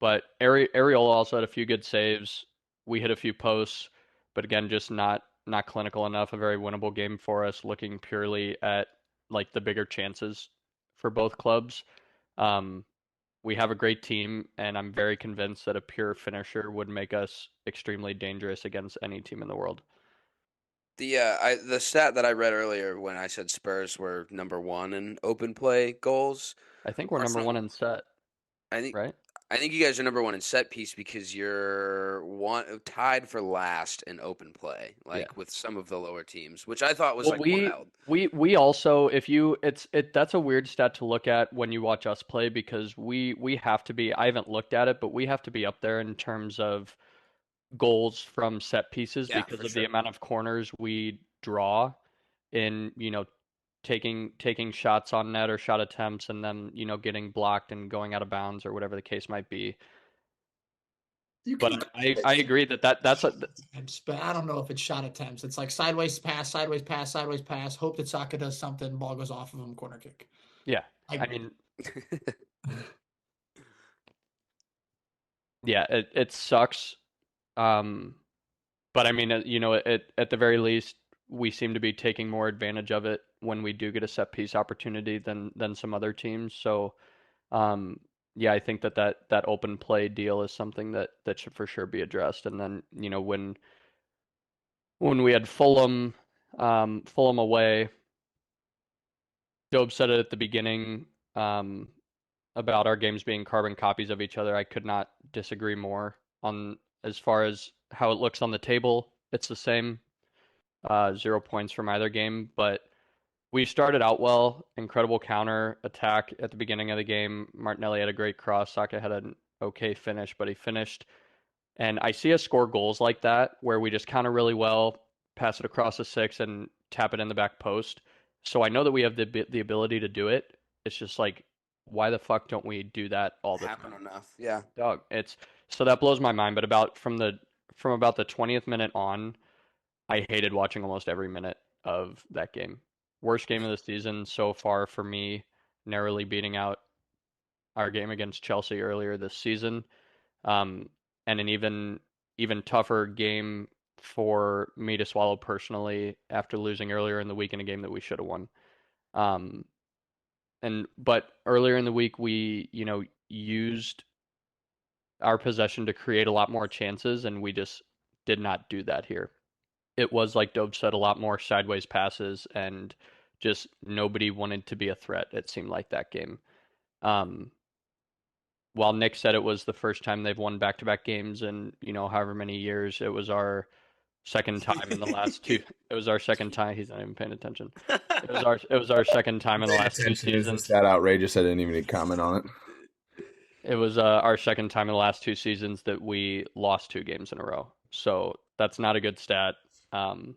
But Ariel also had a few good saves. We hit a few posts, but again, just not clinical enough. A very winnable game for us, looking purely at like the bigger chances for both clubs. Um, we have a great team, and I'm very convinced that a pure finisher would make us extremely dangerous against any team in the world. The stat that I read earlier when I said Spurs were number one in open play goals. I think we're number one Arsenal, in set, I think right? I think you guys are number one in set piece because you're one tied for last in open play, Yeah. like with some of the lower teams, which I thought was Well, like wild. we also if you it's that's a weird stat to look at when you watch us play because we have to be I haven't looked at it, but we have to be up there in terms of goals from set pieces Yeah, because for of the sure. amount of corners we draw in, taking shots on net or shot attempts and then, getting blocked and going out of bounds or whatever the case might be. You But can call I it agree that's shot a attempts, but I don't know if it's shot attempts. It's like sideways pass, sideways pass, sideways pass. Hope that Saka does something. Ball goes off of him. Corner kick. yeah. I Like mean, yeah, it sucks. Um, but I mean, at the very least, we seem to be taking more advantage of it when we do get a set piece opportunity than some other teams. So, um, yeah, I think that open play deal is something that should for sure be addressed. And then, when we had Fulham away, Job said it at the beginning, um, about our games being carbon copies of each other. I could not disagree more on as far as how it looks on the table. It's the same, 0 points from either game, but we started out well, incredible counter attack at the beginning of the game. Martinelli had a great cross. Saka had an okay finish, but he finished. And I see us score goals like that where we just counter really well, pass it across the six, and tap it in the back post. So I know that we have the ability to do it. It's just like, why the fuck don't we do that all the Happen time? enough. Yeah. Dog, it's so that blows my mind. But from about the 20th minute on, I hated watching almost every minute of that game. Worst game of the season so far for me, narrowly beating out our game against Chelsea earlier this season. Um, and an even tougher game for me to swallow personally after losing earlier in the week in a game that we should have won. Um, but earlier in the week we, used our possession to create a lot more chances, and we just did not do that here. It was like Dove said, a lot more sideways passes, and just nobody wanted to be a threat. It seemed like that game. Um, while Nick said it was the first time they've won back-to-back games in, however many years, it was our second time in the last two. It was our second time. He's not even paying attention. It was our second time in the Paying last two attention. Is the seasons. stat outrageous? I didn't even comment on it. It was our second time in the last two seasons that we lost two games in a row. So that's not a good stat. Um,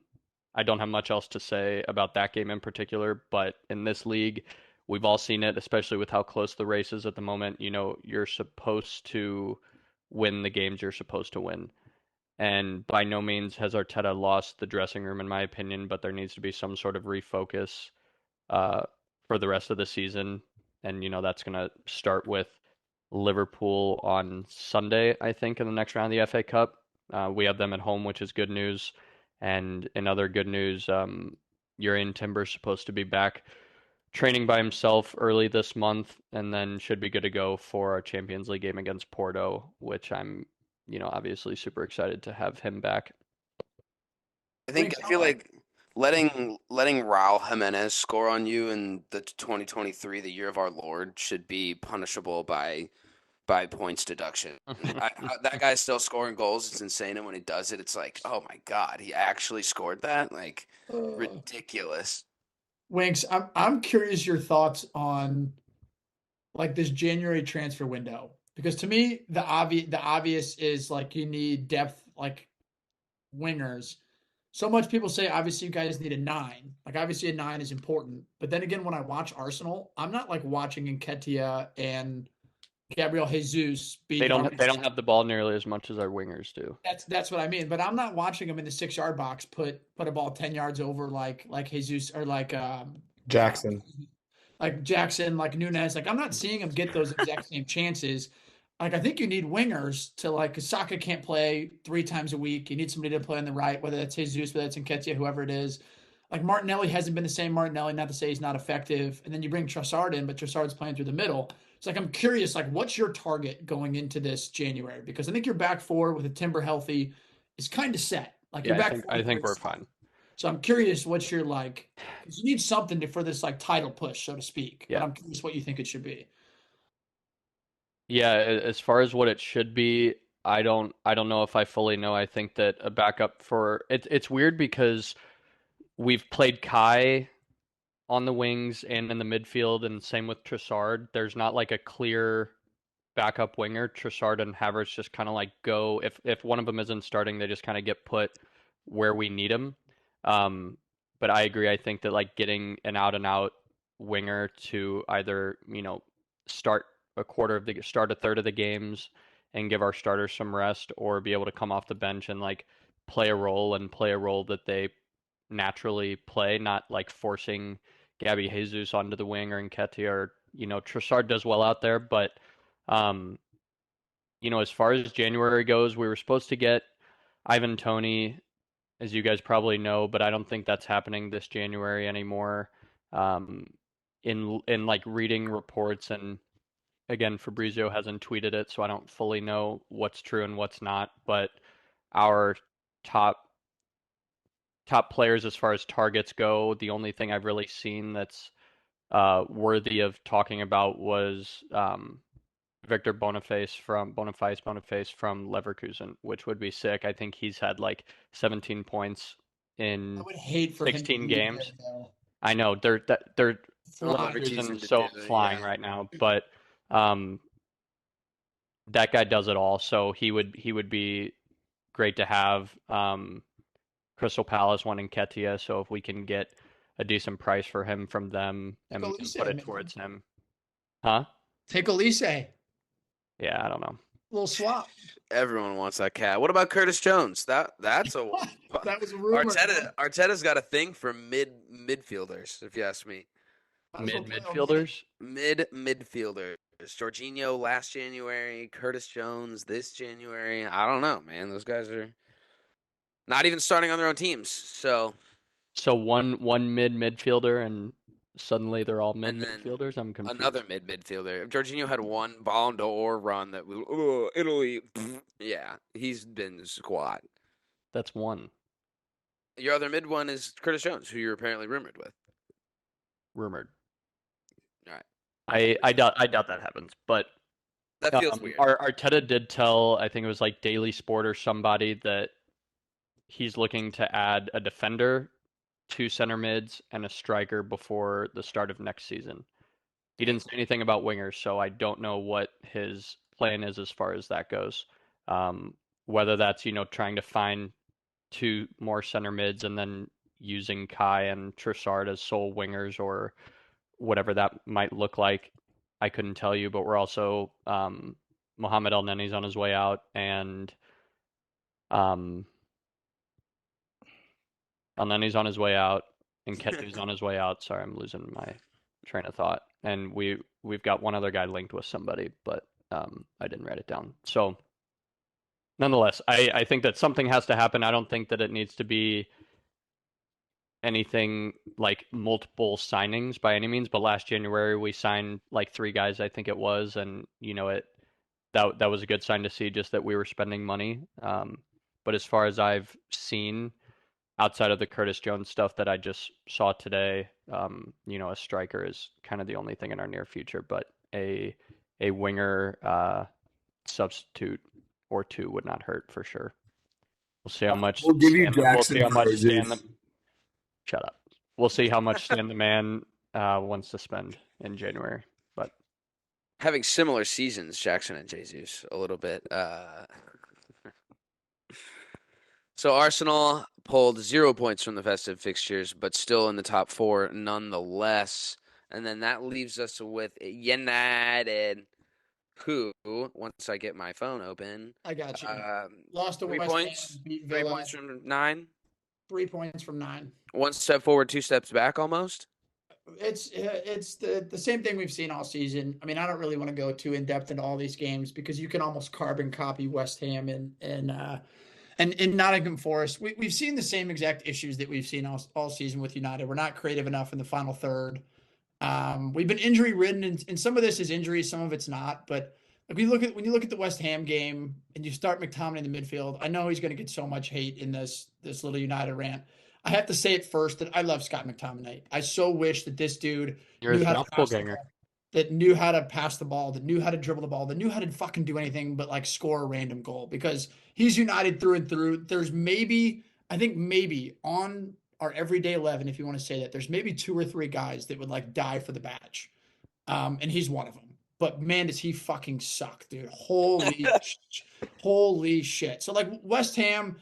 I don't have much else to say about that game in particular, but in this league, we've all seen it, especially with how close the race is at the moment. You're supposed to win the games you're supposed to win. And by no means has Arteta lost the dressing room, in my opinion, but there needs to be some sort of refocus uh, for the rest of the season. And, that's going to start with Liverpool on Sunday, I think, in the next round of the FA Cup. We have them at home, which is good news. And in other good news, Urian Timber's supposed to be back training by himself early this month and then should be good to go for our Champions League game against Porto, which I'm, obviously super excited to have him back. I feel like letting Raul Jimenez score on you in the 2023, the year of our Lord, should be punishable by points deduction. That guy's still scoring goals. It's insane. And when he does it, it's like, oh my God, he actually scored that? Like, ridiculous. Winks, I'm curious your thoughts on like this January transfer window because to me the obvious is like you need depth like wingers. So much people say, obviously, you guys need a 9. Like, obviously, a 9 is important. But then again, when I watch Arsenal, I'm not like watching Nketiah and Gabriel Jesus be They garbage. don't have the ball nearly as much as our wingers do. That's what I mean. But I'm not watching them in the 6-yard box put a ball 10 yards over like Jesus or uh, Jackson. like Jackson, like Nunez. Like I'm not seeing him get those exact same chances. Like I think you need wingers to like Saka can't play 3 times a week. You need somebody to play on the right, whether that's Jesus, whether it's Nketiah, whoever it is. Like Martinelli hasn't been the same Martinelli, not to say he's not effective. And then you bring Trossard in, but Trossard's playing through the middle. It's like I'm curious, like what's your target going into this January? Because I think your back four with a Timber healthy is kind of set. Like Yeah, your back four I is think very we're solid. fine. So I'm curious what you're like, because you need something for this like title push, so to speak. But Yeah. I'm curious what you think it should be. Yeah, as far as what it should be, I don't know if I fully know. I think that a backup for it's weird because we've played Kai on the wings and in the midfield, and same with Trossard. There's not like a clear backup winger. Trossard and Havertz just kind of like go if one of them isn't starting, they just kind of get put where we need them. Um, but I agree. I think that like getting an out and out winger to either start start a third of the games and give our starters some rest, or be able to come off the bench and like play a role that they naturally play, not like forcing Gabby Jesus onto the wing or Nketiah or Trossard does well out there, but um, as far as January goes, we were supposed to get Ivan Toney, as you guys probably know, but I don't think that's happening this January anymore. Um, in like reading reports, and again, Fabrizio hasn't tweeted it, so I don't fully know what's true and what's not. But our top players as far as targets go, the only thing I've really seen that's worthy of talking about was Victor Boniface from Leverkusen, which would be sick. I think he's had like 17 points I in would hate for him to 16 leave there games. though. I know they're Leverkusen Leverkusen to so do it, flying yeah. right now, but um, that guy does it all. So he would be great to have. Crystal Palace wanting Ketia, so if we can get a decent price for him from them Take and Elise, put it man. towards him, huh? Take Elise. Yeah, I don't know. Little swap. Everyone wants that cat. What about Curtis Jones? That's a That was a rumor. Arteta's got a thing for midfielders, if you ask me. Might as well Mid play O'Neill. midfielders. Midfielders. Jorginho last January, Curtis Jones this January. I don't know, man. Those guys are not even starting on their own teams. So, So one midfielder, and suddenly they're all mid and then midfielders. I'm another confused. midfielder. If Jorginho had one Ballon d'Or run that we, oh, Italy, yeah, he's been squat. That's one Your other mid one is Curtis Jones, who you're apparently rumored with. rumored. All right, I doubt that happens. But that feels weird. Arteta did tell, I think it was like Daily Sport or somebody, that he's looking to add a defender, 2 center mids, and a striker before the start of next season. He didn't say anything about wingers, so I don't know what his plan is as far as that goes. Um, Whether that's trying to find 2 more center mids and then using Kai and Trossard as sole wingers, or whatever that might look like, I couldn't tell you. But we're also Mohamed El Neni's on his way out, and um, El Neni's on his way out, and Ketu's on his way out. Sorry, I'm losing my train of thought. And we've got one other guy linked with somebody, but I didn't write it down. So nonetheless, I think that something has to happen. I don't think that it needs to be anything like multiple signings by any means, but last January we signed like 3 guys, I think it was, and that was a good sign to see, just that we were spending money. But as far as I've seen, outside of the Curtis Jones stuff that I just saw today, a striker is kind of the only thing in our near future, but a winger substitute or 2 would not hurt for sure. We'll see how much. We'll give you We'll see Jackson how much Stan. Jesus. Shut up. We'll see how much Stan the Man wants to spend in January. But Having similar seasons, Jackson and Jesus, a little bit. So Arsenal pulled 0 points from the festive fixtures, but still in the top four nonetheless. And then that leaves us with United, who, once I get my phone open, I got you. um, Lost to three West Ham, points, beat three Villa. points from 9, 3 points from 9. one step forward, 2 steps back almost. It's the same thing we've seen all season. I mean, I don't really want to go too in depth into all these games because you can almost carbon copy West Ham and Nottingham Forest. We've seen the same exact issues that we've seen all season with United. We're not creative enough in the final third. We've been injury ridden, and some of this is injury, some of it's not. But when you look at the West Ham game and you start McTominay in the midfield, I know he's going to get so much hate in this little United rant. I have to say it first that I love Scott McTominay. I so wish that this dude You're knew his how to pass the doppelganger. ball, that knew how to pass the ball, that knew how to dribble the ball, that knew how to fucking do anything but like score a random goal because he's United through and through. There's maybe, I think maybe on our everyday 11, if you want to say that, there's maybe 2 or 3 guys that would like die for the badge. And he's one of them. But man, does he fucking suck, dude. Holy shit. So like West Ham,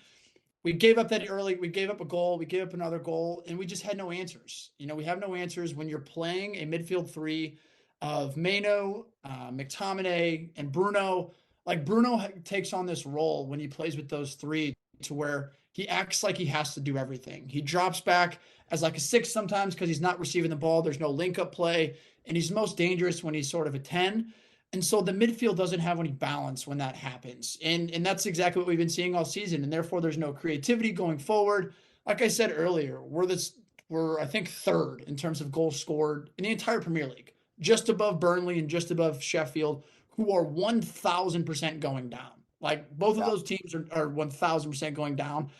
we gave up that early. We gave up a goal. We gave up another goal, and we just had no answers. You know, we have no answers when you're playing a midfield three of Mano, McTominay, and Bruno. Like Bruno takes on this role when he plays with those three to where he acts like he has to do everything. He drops back as like a 6 sometimes because he's not receiving the ball. There's no link up play, and he's most dangerous when he's sort of a 10. And so the midfield doesn't have any balance when that happens. And that's exactly what we've been seeing all season. And therefore there's no creativity going forward. Like I said earlier, we're I think third in terms of goals scored in the entire Premier League, just above Burnley and just above Sheffield, who are 1,000% going down. Like both of those teams are 1,000% going down.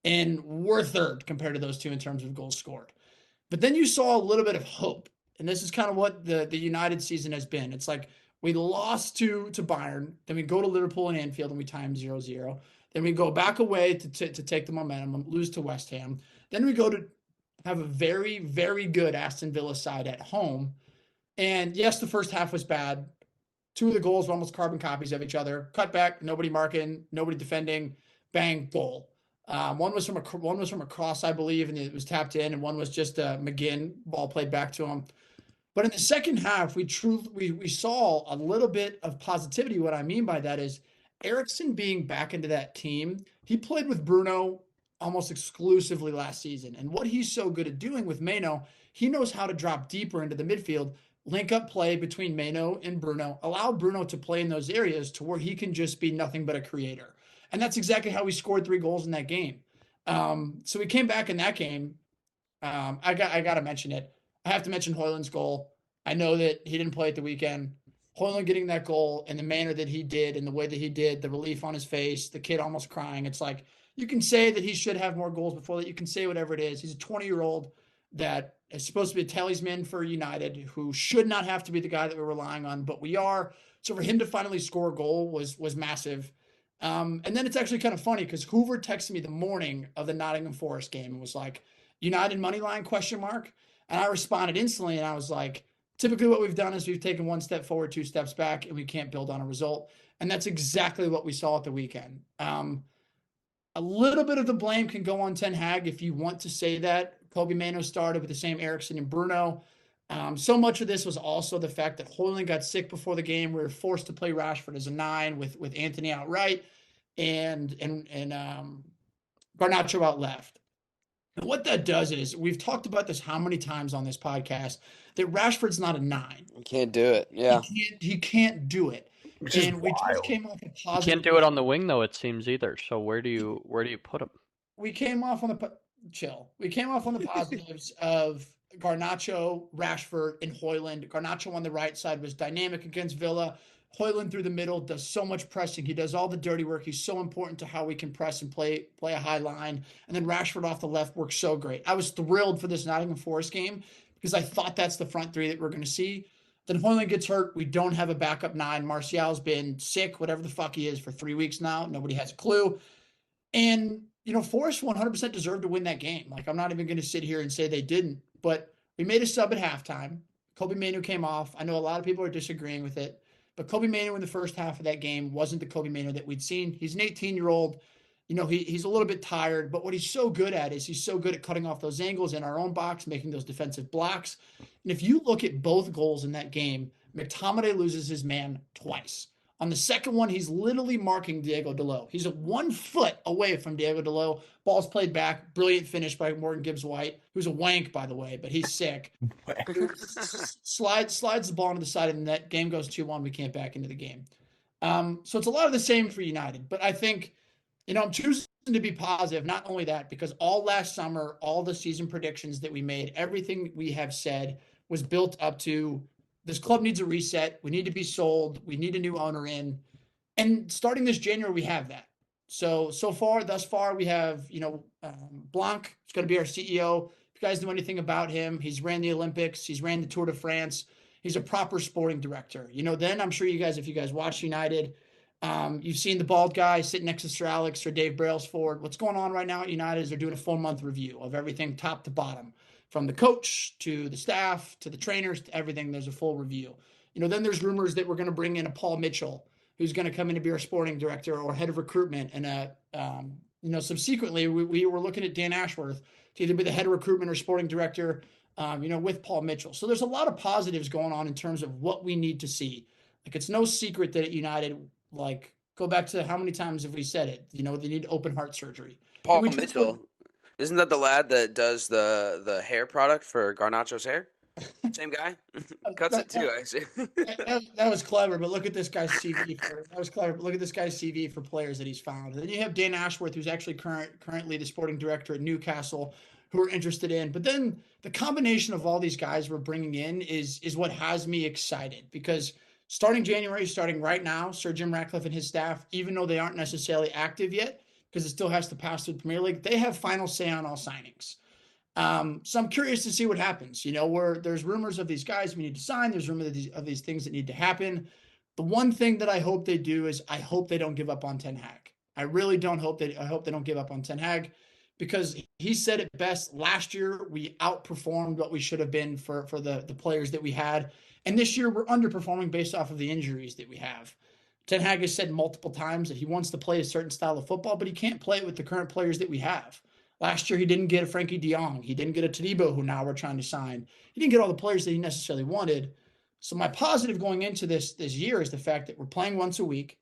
And we're third compared to those two in terms of goals scored. But then you saw a little bit of hope. And this is kind of what the United season has been. It's like we lost to Bayern, then we go to Liverpool and Anfield and we time 0-0. Then we go back away to take the momentum and lose to West Ham. Then we go to have a very, very good Aston Villa side at home. And yes, the first half was bad. 2 of the goals were almost carbon copies of each other. Cut back, nobody marking, nobody defending, bang, goal. One was from a cross, I believe, and it was tapped in, and one was just a McGinn ball played back to him. But in the second half, we saw a little bit of positivity. What I mean by that is Eriksen being back into that team. He played with Bruno almost exclusively last season, and what he's so good at doing with Mano, he knows how to drop deeper into the midfield, link up play between Mano and Bruno, allow Bruno to play in those areas to where he can just be nothing but a creator. And that's exactly how we scored 3 goals in that game. So we came back in that game. I got to mention it. I have to mention Højlund's goal. I know that he didn't play at the weekend. Højlund getting that goal in the manner that he did, and the way that he did, the relief on his face, the kid almost crying. It's like you can say that he should have more goals before that. You can say whatever it is. He's a 20-year-old that is supposed to be a talisman for United, who should not have to be the guy that we're relying on, but we are. So for him to finally score a goal was massive. And then it's actually kind of funny because Hoover texted me the morning of the Nottingham Forest game and was like, United money line question mark. And I responded instantly and I was like, typically what we've done is we've taken 1 step forward, 2 steps back, and we can't build on a result. And that's exactly what we saw at the weekend. A little bit of the blame can go on Ten Hag if you want to say that. Kobe Mano started with the same Eriksen and Bruno. So much of this was also the fact that Højlund got sick before the game. We were forced to play Rashford as a 9 with Anthony out right and Garnacho out left. And what that does is, we've talked about this how many times on this podcast, that Rashford's not a 9. You can't do it. Yeah. He can't do it. Which is And we just wild. came off a You positive. can't do it on the wing though, it seems either. So where do you put him? We came off on the chill. We came off on the positives of Garnacho, Rashford, and Højlund. Garnacho on the right side was dynamic against Villa. Højlund through the middle does so much pressing. He does all the dirty work. He's so important to how we can press and play a high line. And then Rashford off the left works so great. I was thrilled for this Nottingham Forest game because I thought that's the front three that we're going to see. Then Højlund gets hurt. We don't have a backup 9. Martial's been sick, whatever the fuck he is, for 3 weeks now. Nobody has a clue. And, you know, Forest 100% deserved to win that game. Like, I'm not even going to sit here and say they didn't. But we made a sub at halftime. Kobe Manu came off. I know a lot of people are disagreeing with it. But Kobe Manu in the first half of that game wasn't the Kobe Manu that we'd seen. He's an 18-year-old he's a little bit tired, but what he's so good at is he's so good at cutting off those angles in our own box, making those defensive blocks. And if you look at both goals in that game, McTominay loses his man twice. On the second one, he's literally marking Diego Dalot. He's 1 foot away from Diego Dalot. Ball's played back. Brilliant finish by Morgan Gibbs-White, who's a wank, by the way, but he's sick. Slides the ball into the side of the net. Game goes 2-1. We can't back into the game. So it's a lot of the same for United. But I think, I'm choosing to be positive. Not only that, because all last summer, all the season predictions that we made, everything we have said was built up to this club needs a reset. We need to be sold. We need a new owner in. And starting this January, we have that. Thus far, we have, Blanc is going to be our CEO. If you guys know anything about him, he's ran the Olympics. He's ran the Tour de France. He's a proper sporting director. Then I'm sure if you guys watch United, you've seen the bald guy sitting next to Sir Alex or Dave Brailsford. What's going on right now at United is they're doing a 4-month review of everything top to bottom, from the coach to the staff to the trainers to everything. There's a full review. Then there's rumors that we're going to bring in a Paul Mitchell, who's going to come in to be our sporting director or head of recruitment. And subsequently, we were looking at Dan Ashworth to either be the head of recruitment or sporting director, with Paul Mitchell. So there's a lot of positives going on in terms of what we need to see. Like, it's no secret that at United, go back to how many times have we said it? They need open heart surgery. Paul Mitchell. Isn't that the lad that does the hair product for Garnacho's hair? Same guy? Cuts it too, actually. That was clever, but look at this guy's CV. Look at this guy's CV for players that he's found. And then you have Dan Ashworth, who's actually currently the sporting director at Newcastle, who are interested in. But then the combination of all these guys we're bringing in is what has me excited, because starting right now, Sir Jim Ratcliffe and his staff, even though they aren't necessarily active yet, because it still has to pass through the Premier League, they have final say on all signings. So I'm curious to see what happens. Where there's rumors of these guys we need to sign, there's rumors of these things that need to happen. The one thing that I hope they do is I hope they don't give up on Ten Hag. I really don't hope I hope they don't give up on Ten Hag, because he said it best. Last year, we outperformed what we should have been for the players that we had. And this year, we're underperforming based off of the injuries that we have. Ten Hag has said multiple times that he wants to play a certain style of football, but he can't play it with the current players that we have. Last year, he didn't get a Frankie de Jong. He didn't get a Todibo, who now we're trying to sign. He didn't get all the players that he necessarily wanted. So my positive going into this year is the fact that we're playing once a week.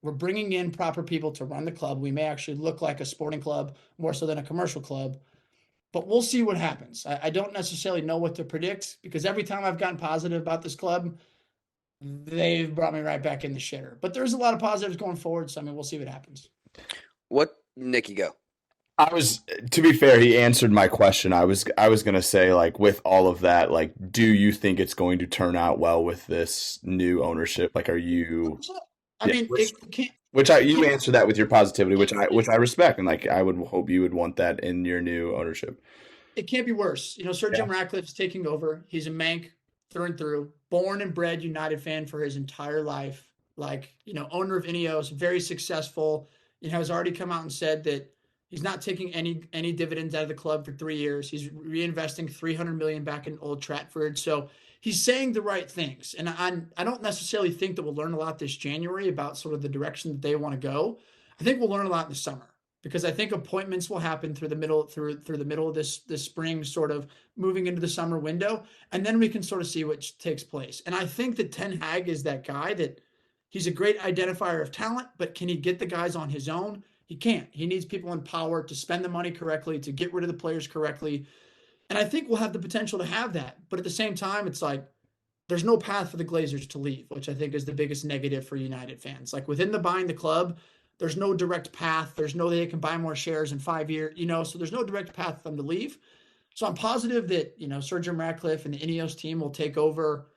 We're bringing in proper people to run the club. We may actually look like a sporting club more so than a commercial club. But we'll see what happens. I don't necessarily know what to predict, because every time I've gotten positive about this club, they've brought me right back in the shitter. But there's a lot of positives going forward, so we'll see what happens. Nicky, go. To be fair, he answered my question. I was gonna say, with all of that, do you think it's going to turn out well with this new ownership? Are you? You answered that with your positivity, which I respect, and I would hope you would want that in your new ownership. It can't be worse. Sir Jim Ratcliffe's taking over. He's a Manc through and through, born and bred United fan for his entire life. Owner of Ineos, very successful. Has already come out and said that he's not taking any dividends out of the club for 3 years. He's reinvesting $300 million back in Old Trafford. So he's saying the right things. And I don't necessarily think that we'll learn a lot this January about sort of the direction that they want to go. I think we'll learn a lot in the summer, because I think appointments will happen through the middle of this spring, sort of moving into the summer window, and then we can sort of see what takes place. And I think that Ten Hag is that guy, that he's a great identifier of talent, but can he get the guys on his own? He can't. He needs people in power to spend the money correctly, to get rid of the players correctly. And I think we'll have the potential to have that. But at the same time, it's there's no path for the Glazers to leave, which I think is the biggest negative for United fans. Within the buying the club, there's no direct path. There's no they can buy more shares in 5 years, so there's no direct path for them to leave. So I'm positive that, Sir Jim Ratcliffe and the Ineos team will take over,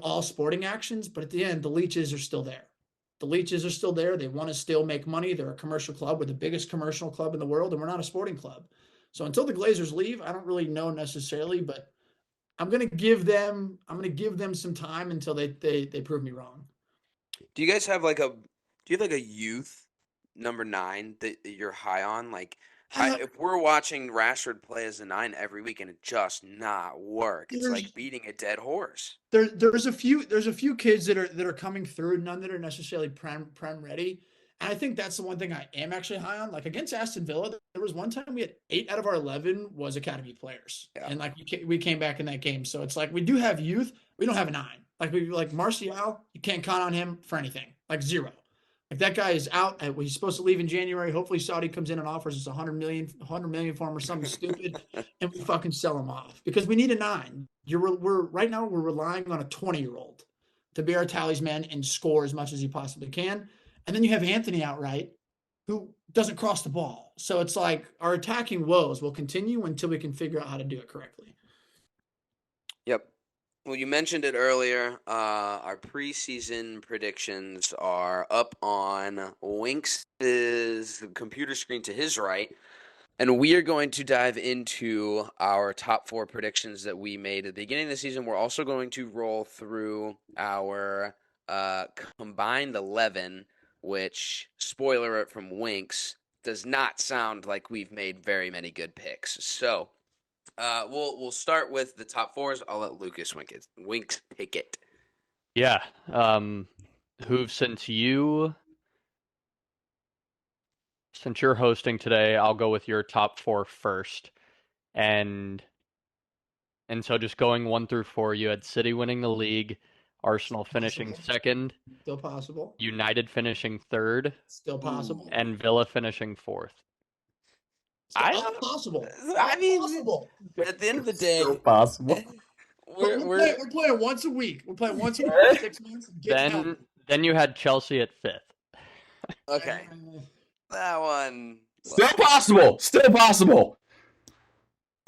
all sporting actions. But at the end, the leeches are still there. The leeches are still there. They want to still make money. They're a commercial club. We're the biggest commercial club in the world, and we're not a sporting club. So until the Glazers leave, I don't really know necessarily, but I'm going to give them some time until they prove me wrong. Do you guys have a youth number 9 that you're high on? If we're watching Rashford play as a 9 every week and it just not work, it's like beating a dead horse. There's a few kids that are coming through, none that are necessarily prem ready. And I think that's the one thing I am actually high on. Like against Aston Villa, there was one time we had 8 out of our 11 was academy players, Yeah. and like we came back in that game. So it's like we do have youth, we don't have a 9. Like Martial, you can't count on him for anything. Like 0. Like that guy is out. He's supposed to leave in January. Hopefully Saudi comes in and offers us 100 million for him or something stupid, and we fucking sell him off because we need a 9. We're right now we're relying on a 20-year-old to be our talisman and score as much as he possibly can. And then you have Anthony outright, who doesn't cross the ball. So it's like our attacking woes will continue until we can figure out how to do it correctly. Yep. Well, you mentioned it earlier. Our preseason predictions are up on Winks' computer screen to his right. And we are going to dive into our top 4 predictions that we made at the beginning of the season. We're also going to roll through our combined 11, which, spoiler alert from Winks, does not sound like we've made very many good picks. So we'll start with the top 4s. I'll let Lucas Winks pick it. Yeah. Hoove, since you're hosting today, I'll go with your top 4 first. And so just going 1 through 4, you had City winning the league, Arsenal finishing second, Still possible. United finishing third, Still possible. and Villa finishing fourth. Still possible. I mean, possible. At the end of the day, Still possible. We're playing once a week. We're playing once a week for 6 months. Then you had Chelsea at fifth. Okay. That one. Still possible. Still possible.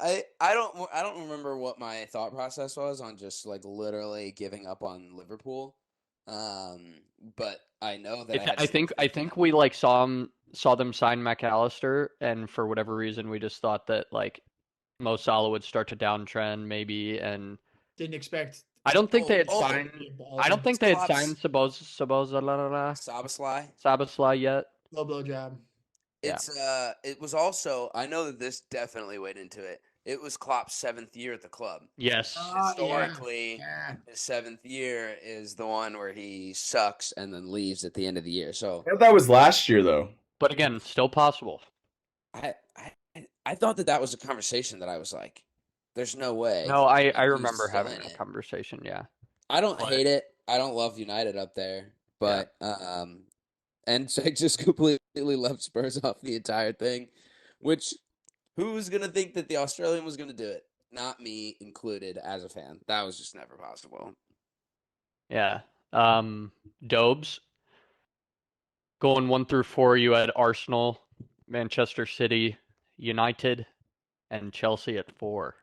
I don't remember what my thought process was on just like literally giving up on Liverpool. But I know that I think we like saw them sign McAllister, and for whatever reason we just thought that like Mo Salah would start to downtrend maybe, and didn't expect. I don't think they had Oh, signed. I don't think they had signed Sabazlai yet. Low blow job. It was also, I know that this definitely went into it. It was Klopp's 7th year at the club. Yes. Historically, his 7th year is the one where he sucks and then leaves at the end of the year. So That was last year, though. But again, still possible. I thought that was a conversation that I was like, there's no way. No, I remember having a conversation, yeah. I don't hate it. I don't love United up there, but and so I just completely left Spurs off the entire thing, which who's going to think that the Australian was going to do it? Not me included as a fan. That was just never possible. Yeah. Dobes, going 1 through 4, you had Arsenal, Manchester City, United, and Chelsea at 4.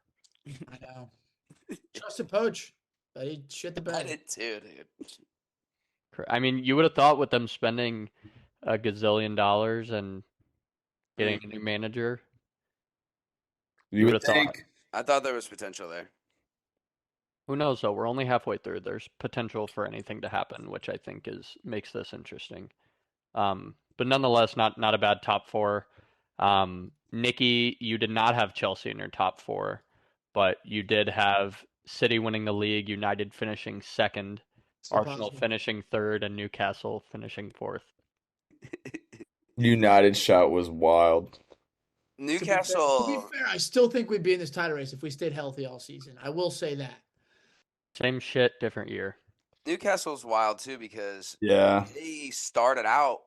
I know. Trusted Poach, but he shit the bed. I did too, dude. I mean, you would have thought with them spending a gazillion dollars and getting a new manager, you would have thought. I thought there was potential there. Who knows though? We're only halfway through. There's potential for anything to happen, which I think makes this interesting. But nonetheless, not a bad top 4. Nikki, you did not have Chelsea in your top 4, but you did have City winning the league, United finishing second, Arsenal finishing third, and Newcastle finishing 4th. United shout was wild. Newcastle. To be fair, I still think we'd be in this title race if we stayed healthy all season. I will say that. Same shit, different year. Newcastle's wild too because they started out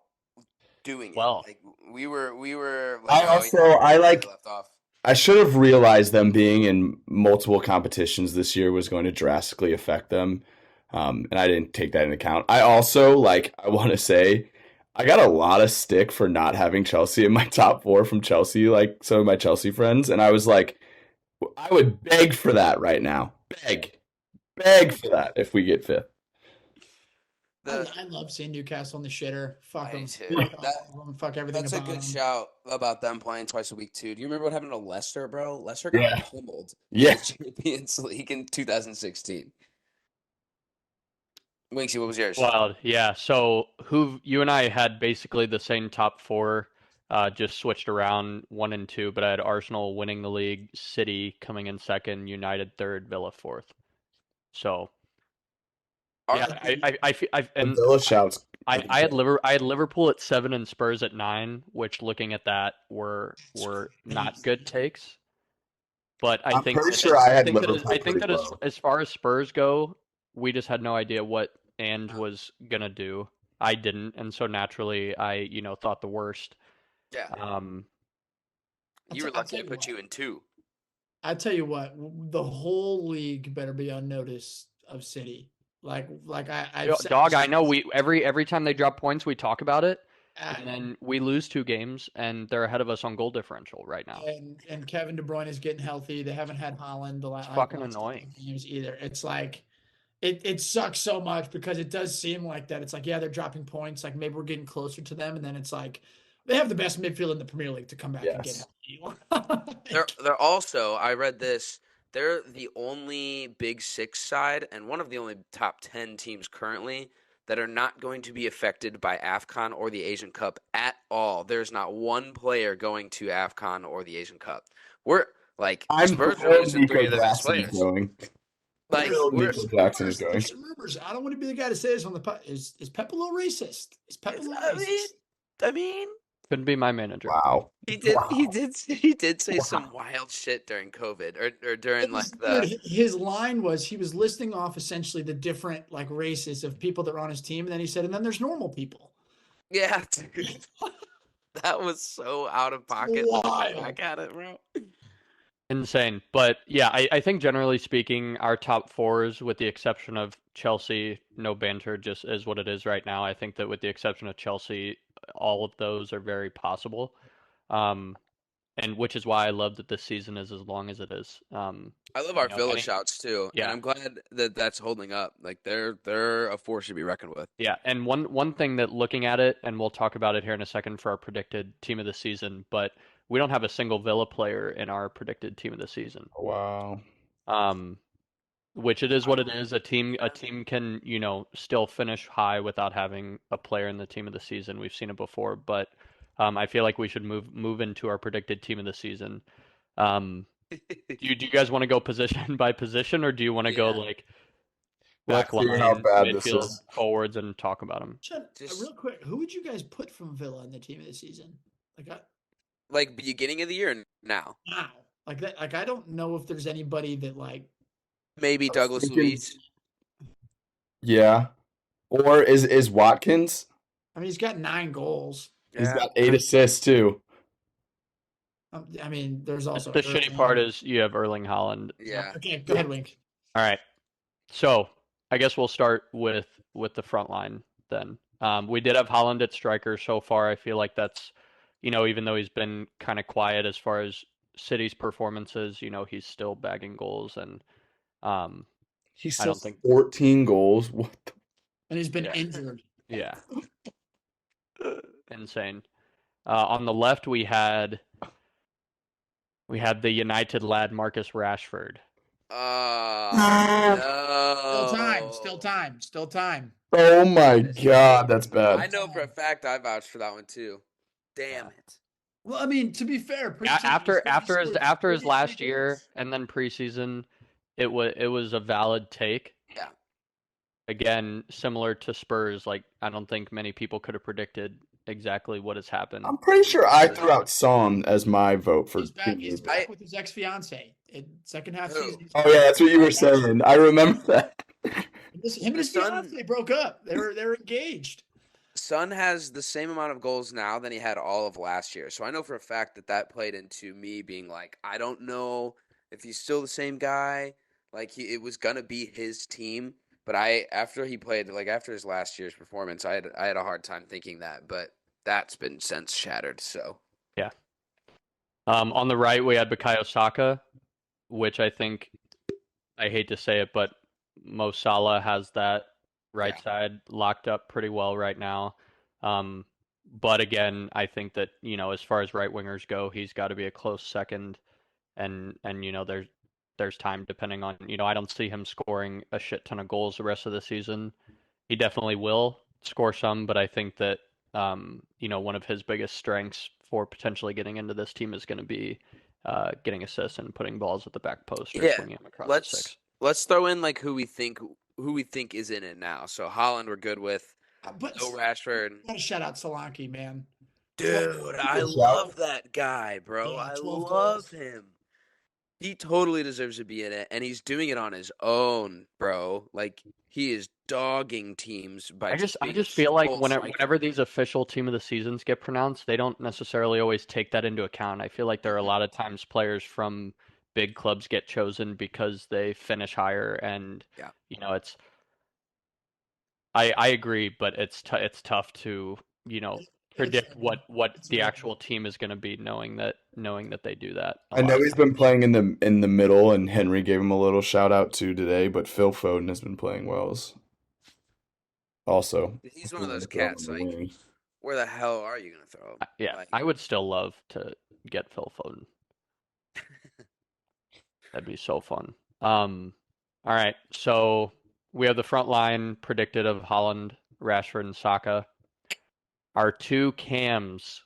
doing well. Like we were. Like, left off. I should have realized them being in multiple competitions this year was going to drastically affect them, and I didn't take that into account. I also I want to say, I got a lot of stick for not having Chelsea in my top 4 from Chelsea, like some of my Chelsea friends, and I was like, I would beg for that right now. Beg for that if we get 5th. I love seeing Newcastle in the shitter. Fuck them. Fuck everything. That's about a good them. shout about them playing twice a week too. Do you remember what happened to Leicester, bro? Leicester got pummeled in the Champions League in 2016. Winksy, what was yours? Wild, yeah. So you and I had basically the same top 4, just switched around 1 and 2. But I had Arsenal winning the league, City coming in second, United third, Villa 4th. So yeah, Villa shouts. I had Liverpool at 7 and Spurs at 9, which looking at that were not good takes. But I'm pretty sure I had Liverpool pretty low. as far as Spurs go, we just had no idea what Ange was gonna do. I didn't, and so naturally I thought the worst. Yeah. Um, You were lucky I put you in 2. I tell you what, the whole league better be on notice of City. I've said Dog, this- I know we every time they drop points, we talk about it, uh, and then we lose 2 games, and they're ahead of us on goal differential right now. and Kevin De Bruyne is getting healthy. They haven't had Holland the last fucking last couple annoying. games either. It's like it sucks so much because it does seem like that. It's like, yeah, they're dropping points. Like maybe we're getting closer to them, and then it's like they have the best midfield in the Premier League to come back and get Yes. healthy. They're also, I read this, they're the only Big Six side and one of the only top 10 teams currently that are not going to be affected by AFCON or the Asian Cup at all. There's not one player going to AFCON or the Asian Cup. We're like I'm Spurs are thrilled losing 3 of their best Jackson is players. going. Like Thrilled we're Nico Jackson is going. There's some rumors. I don't want to be the guy to say this on the pod. Is Pep a little racist? Is Pep a little racist? I mean, Couldn't be my manager. Wow. he did Wow. he did say some wild shit during COVID or during like the Dude, his line was he was listing off essentially the different like races of people that were on his team, and then he said, and then there's normal people. yeah, dude. That was so out of pocket. Wild. Back at it, bro. Insane. But yeah, I think generally speaking, our top 4s, with the exception of Chelsea, no banter, just is what it is right now. I think that with the exception of Chelsea, all of those are very possible. And which is why I love that this season is as long as it is. I love our Villa shouts too, yeah. and I'm glad that that's holding up. Like they're a force to be reckoned with. Yeah, and one thing that looking at it, and we'll talk about it here in a second for our predicted team of the season, but we don't have a single Villa player in our predicted team of the season. Wow. Which it is what it is. A team can, still finish high without having a player in the team of the season. We've seen it before, but I feel like we should move into our predicted team of the season. Do you guys want to go position by position, or do you want to go like back Let's see line, how bad this midfield, is. forwards, and talk about them? Real quick, who would you guys put from Villa in the team of the season? Like beginning of the year now. Wow, like that. Like I don't know if there's anybody that like Maybe Douglas Luiz. Yeah. Or is Watkins? I mean, he's got 9 goals. He's got 8 assists too. I mean, there's also The shitty part is you have Erling Haaland. Yeah. Okay, go ahead, Wink. All right. So I guess we'll start with the front line then. We did have Haaland at striker so far. I feel like that's, even though he's been kind of quiet as far as City's performances, he's still bagging goals, and He's I don't think 14 goals. What the? And he's been injured. Yeah. Insane. On the left, we had the United lad Marcus Rashford. No. Still time. Oh my god, that's bad. I know for a fact I vouched for that one too. Damn it. Well, I mean, to be fair, After his last year and then preseason, it was a valid take. Yeah. Again, similar to Spurs, like I don't think many people could have predicted exactly what has happened. I'm pretty sure I threw out Son as my vote for. He's back with his ex-fiance in second half season. Oh yeah, that's what you were saying. I remember that. Him and his fiance broke up. They're engaged. Son has the same amount of goals now than he had all of last year. So I know for a fact that played into me being like, I don't know if he's still the same guy. Like it was gonna be his team, but after his last year's performance, I had a hard time thinking that, but that's been since shattered. So yeah. On the right, we had Bukayo Saka, which I think, I hate to say it, but Mo Salah has that right side locked up pretty well right now. But again, I think that, as far as right wingers go, he's got to be a close second, and there's time depending on, I don't see him scoring a shit ton of goals the rest of the season. He definitely will score some, but I think that one of his biggest strengths for potentially getting into this team is going to be getting assists and putting balls at the back post or swinging them across the six. Let's throw in like who we think is in it now. So Holland we're good with. But No Rashford. gotta shout out Solanke, man. 12 Dude, goals. I Good shout. love that guy, bro. Yeah, I 12 love goals. him. He totally deserves to be in it, and he's doing it on his own, bro. Like he is dogging teams by just I being just feel like full strength. whenever these official team of the seasons get pronounced, they don't necessarily always take that into account. I feel like there are a lot of times players from big clubs get chosen because they finish higher, and Yeah. it's I agree, but it's tough to It's predict what it's a the great actual team is going to be, knowing that they do that a I lot know of he's times. been playing in the middle, and Henry gave him a little shout out too today. But Phil Foden has been playing well also. He's If one we of want those to throw him on cats. the Like, wing. where the hell are you gonna throw him? Yeah, Like, I would still love to get Phil Foden. That'd be so fun. All right, so we have the front line predicted of Holland, Rashford, and Saka. Our two cams,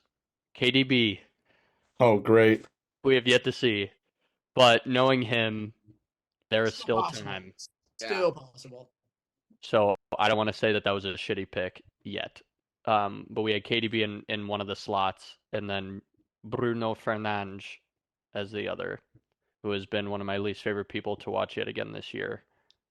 KDB, Oh, great. we have yet to see, but knowing him, there is still still possible. time. yeah, Still possible. So I don't want to say that was a shitty pick yet. But we had KDB in one of the slots, and then Bruno Fernandes as the other, who has been one of my least favorite people to watch yet again this year.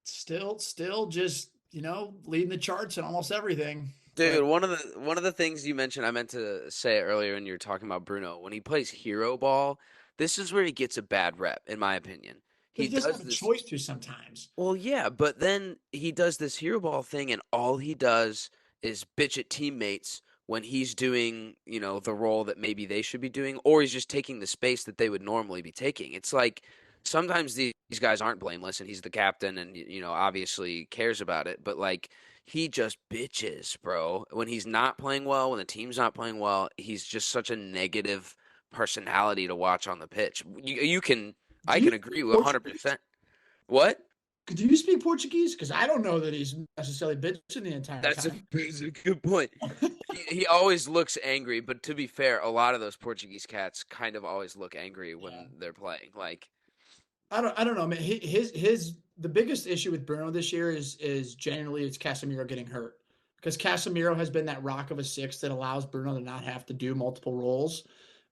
Still just, leading the charts and almost everything. But dude. One of the things you mentioned, I meant to say it earlier when you were talking about Bruno. When he plays hero ball, this is where he gets a bad rep, in my opinion. he He doesn't does have a this. choice to sometimes. Well, yeah, but then he does this hero ball thing, and all he does is bitch at teammates when he's doing, the role that maybe they should be doing, or he's just taking the space that they would normally be taking. It's like sometimes these guys aren't blameless, and he's the captain, and obviously cares about it, but like he just bitches, bro. When he's not playing well, when the team's not playing well, he's just such a negative personality to watch on the pitch. Do I you can speak agree with Portuguese? 100%. What? Do you speak Portuguese? Because I don't know that he's necessarily bitching the entire That's a, time. that's a good point. He always looks angry, but to be fair, a lot of those Portuguese cats kind of always look angry Yeah. when they're playing. Like, I don't know, man. His the biggest issue with Bruno this year is generally it's Casemiro getting hurt because Casemiro has been that rock of a six that allows Bruno to not have to do multiple roles,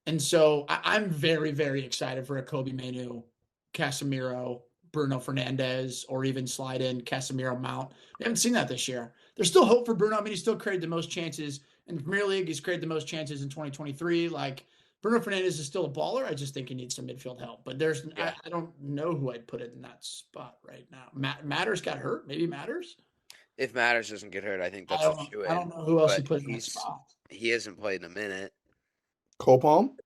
and so I'm very very excited for a Kobe Manu, Casemiro, Bruno Fernandez, or even slide in Casemiro Mount. We haven't seen that this year. There's still hope for Bruno. I mean, he still created the most chances in the Premier League. He's created the most chances in 2023. Like Bruno Fernandez is still a baller. I just think he needs some midfield help. But yeah, I don't know who I'd put in that spot right now. Matters got hurt. Maybe Matters. if Matters doesn't get hurt, I think I that's a don't know. shoe I don't in. know who else he But put in that spot. he hasn't played in a minute. Cole Palm?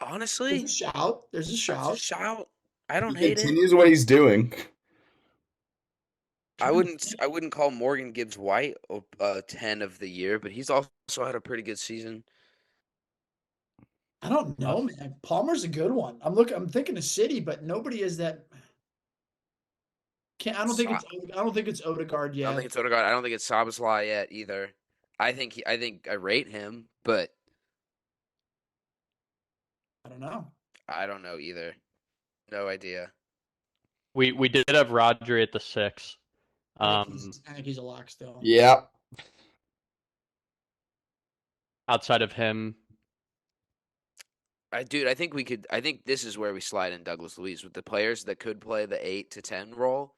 There's a Honestly, shout. There's a that's a shout. shout. I don't He hate it. continues what he's doing. I Trying to wouldn't think. I wouldn't call Morgan Gibbs White a 10 of the year, but he's also had a pretty good season. I don't know, Tough. man. Palmer's a good one. I'm thinking of City, but nobody is that. Can't. I don't think Sa- it's. I don't think it's Odegaard I don't think yet. it's Odegaard. I don't think it's Szoboszlai yet either. I think I rate him, but I don't know. I don't know either. No idea. We did have Rodri at the six. I think he's a lock still. Yeah. Outside of him, I think we could. I think this is where we slide in Douglas Luiz with the players that could play the 8 to 10 role.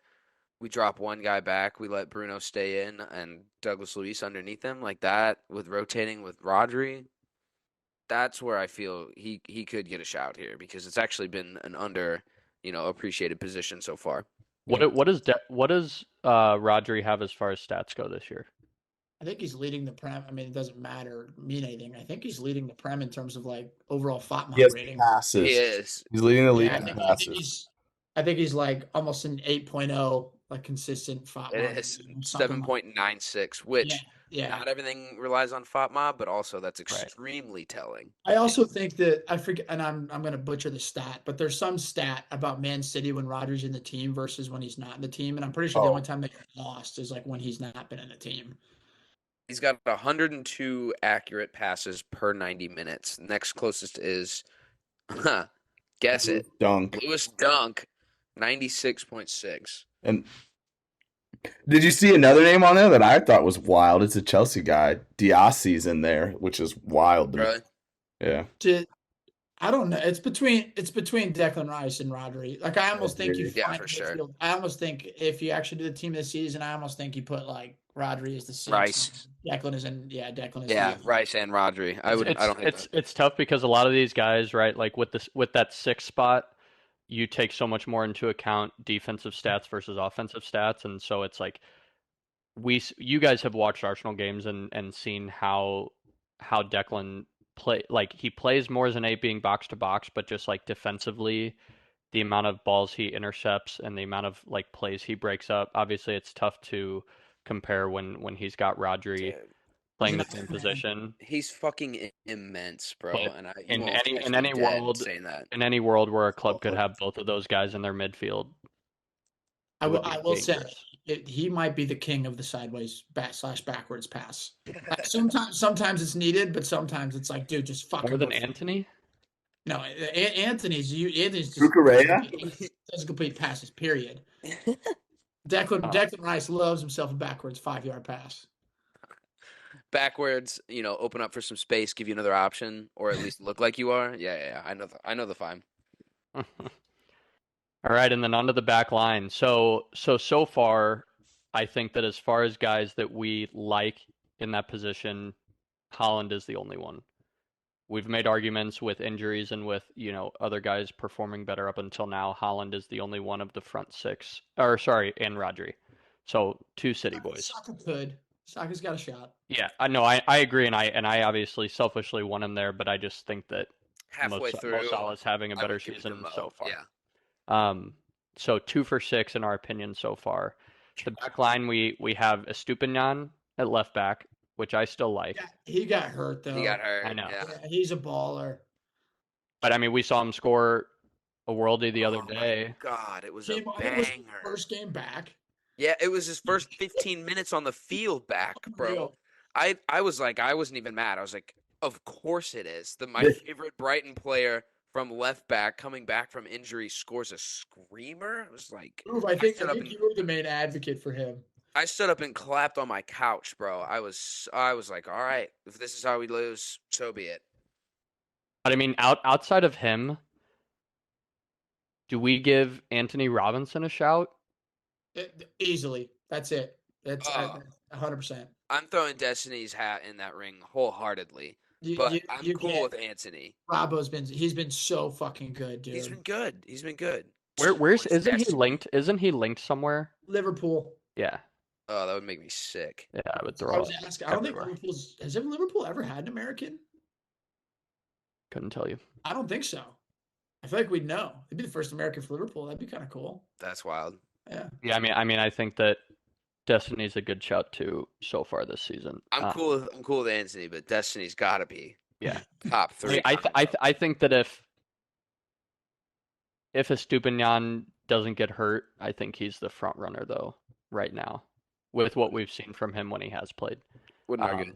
We drop one guy back. We let Bruno stay in, and Douglas Luiz underneath him like that with rotating with Rodri. That's where I feel he could get a shout here because it's actually been an appreciated position so far. Yeah. what does Rodri have as far as stats go this year? I think he's leading the Prem. I mean, it doesn't mean anything. I think he's leading the Prem in terms of like overall He FOTMOP has rating. He passes. is. He's leading the league Yeah, in I think passes. he's like almost an 8.0, like consistent It FOTMOP is rating, something like. 7.96, Yeah, which yeah. not everything relies on FOTMOB, but also that's Right. extremely telling. I also think that I forget, and I'm going to butcher the stat, but there's some stat about Man City when Rodgers in the team versus when he's not in the team, and I'm pretty sure the only Oh, time they get lost is like when he's not been in the team. He's got 102 accurate passes per 90 minutes. Next closest is, guess it, Dunk. Lewis Dunk, 96.6. And Did you see another name on there that I thought was wild? It's a Chelsea guy. Diassi's in there, which is wild to me. Really? Yeah. I don't know. It's between Declan Rice and Rodri. Like I almost think you Yeah, find for sure. midfield. I almost think if you actually do the team this season, I almost think you put like Rodri as the 6. Rice. Declan is in. Yeah, Declan is Yeah, the. Rice and Rodri. I don't hate that. It's tough because a lot of these guys, right, like with that 6 spot, you take so much more into account defensive stats versus offensive stats, and so it's like you guys have watched Arsenal games and seen how Declan play, like he plays more as an 8 being box to box, but just like defensively, the amount of balls he intercepts and the amount of like plays he breaks up. Obviously, it's tough to compare when he's got Rodri Dude, playing the He's same not- position. he's fucking immense, bro. But And you in won't any catch in me any dead world saying that. in any world where a club could have both of those guys in their midfield, I it will. would be I will say dangerous. he might be the king of the sideways backwards pass. Like sometimes it's needed, but sometimes it's like, dude, just fucking More than Anthony? No, Anthony's just Cucurella? doesn't complete passes. Period. Oh. Declan Rice loves himself a backwards 5-yard pass. Backwards, open up for some space, give you another option, or at least look like you are. Yeah. I know the fine. All right, and then onto the back line. So far, I think that as far as guys that we like in that position, Holland is the only one. We've made arguments with injuries and with, other guys performing better up until now. Holland is the only one of the front 6, or sorry, and Rodri. So 2 City boys. Saka could. Saka's got a shot. Yeah, I know. I agree, and I obviously selfishly want him there, but I just think that Halfway Mo through, Salah's having a I better would give it to season Mo. so far. Yeah. So 2 for 6 in our opinion so far. The back line we have Estupinian at left back, which I still like. Yeah, he got hurt though. He got hurt. I know. Yeah. Yeah, he's a baller. But I mean, we saw him score a worldie the other Oh my day. God, it was I a think it was his banger. first game back. Yeah, it was his first 15 minutes on the field back, bro. Unreal. I was like, I wasn't even mad. I was like, of course it is. My favorite Brighton player from left back coming back from injury scores a screamer. I was like, Ooh, I think stood up and- you were the main advocate for him. I stood up and clapped on my couch, bro. I was like, all right, if this is how we lose, so be it. But I mean, outside of him, do we give Anthony Robinson a shout? Easily. That's it. That's 100%. I'm throwing Destiny's hat in that ring wholeheartedly. But I'm cool with Anthony. He's been so fucking good, dude. He's been good. Where's isn't he linked? Isn't he linked somewhere? Liverpool. Yeah. Oh, that would make me sick. Yeah, I would I throw was up asking. I don't think everywhere. has Liverpool ever had an American? Couldn't tell you. I don't think so. I feel like we'd know. It'd be the first American for Liverpool. That'd be kind of cool. That's wild. Yeah. Yeah, I mean, I think that Destiny's a good shout too so far this season. I'm cool with Anthony, but Destiny's got to be Yeah. top I 3. mean, I think that if Estupinian doesn't get hurt, I think he's the front runner though right now, with what we've seen from him when he has played. Wouldn't argue.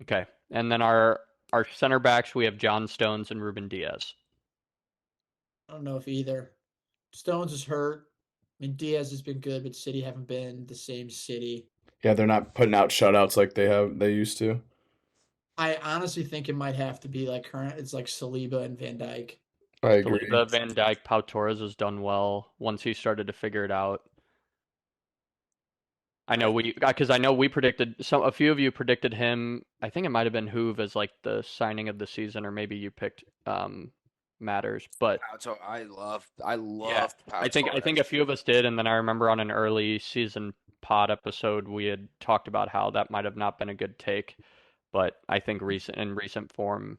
Okay, and then our center backs, we have John Stones and Ruben Diaz. I don't know if either. Stones is hurt. I mean, Diaz has been good, but City haven't been the same City. Yeah, they're not putting out shutouts like they used to. I honestly think it might have to be like current. It's like Saliba and Van Dijk. I agree. Saliba, Van Dijk, Pau Torres has done well once he started to figure it out. I know we predicted a few of you predicted him. I think it might have been Hoove as like the signing of the season, or maybe you picked Matters. But I loved Pau I think Torres. a few of us did, and then I remember on an early season pod episode we had talked about how that might have not been a good take, but I think in recent form.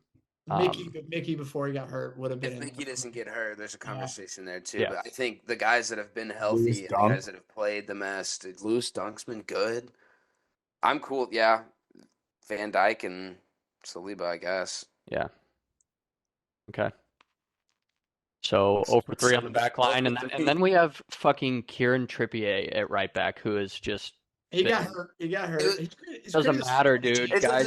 Mickey before he got hurt would have been. If Mickey doesn't get hurt, there's a conversation there too. Yeah. But I think the guys that have been healthy and the guys that have played the best, Lewis Dunk's been good. I'm cool. Yeah, Van Dijk and Saliba, I guess. Yeah. Okay. So 0 for 3 on the back line, and then we have fucking Kieran Trippier at right back, who is just got hurt. He got hurt. doesn't matter, dude. He got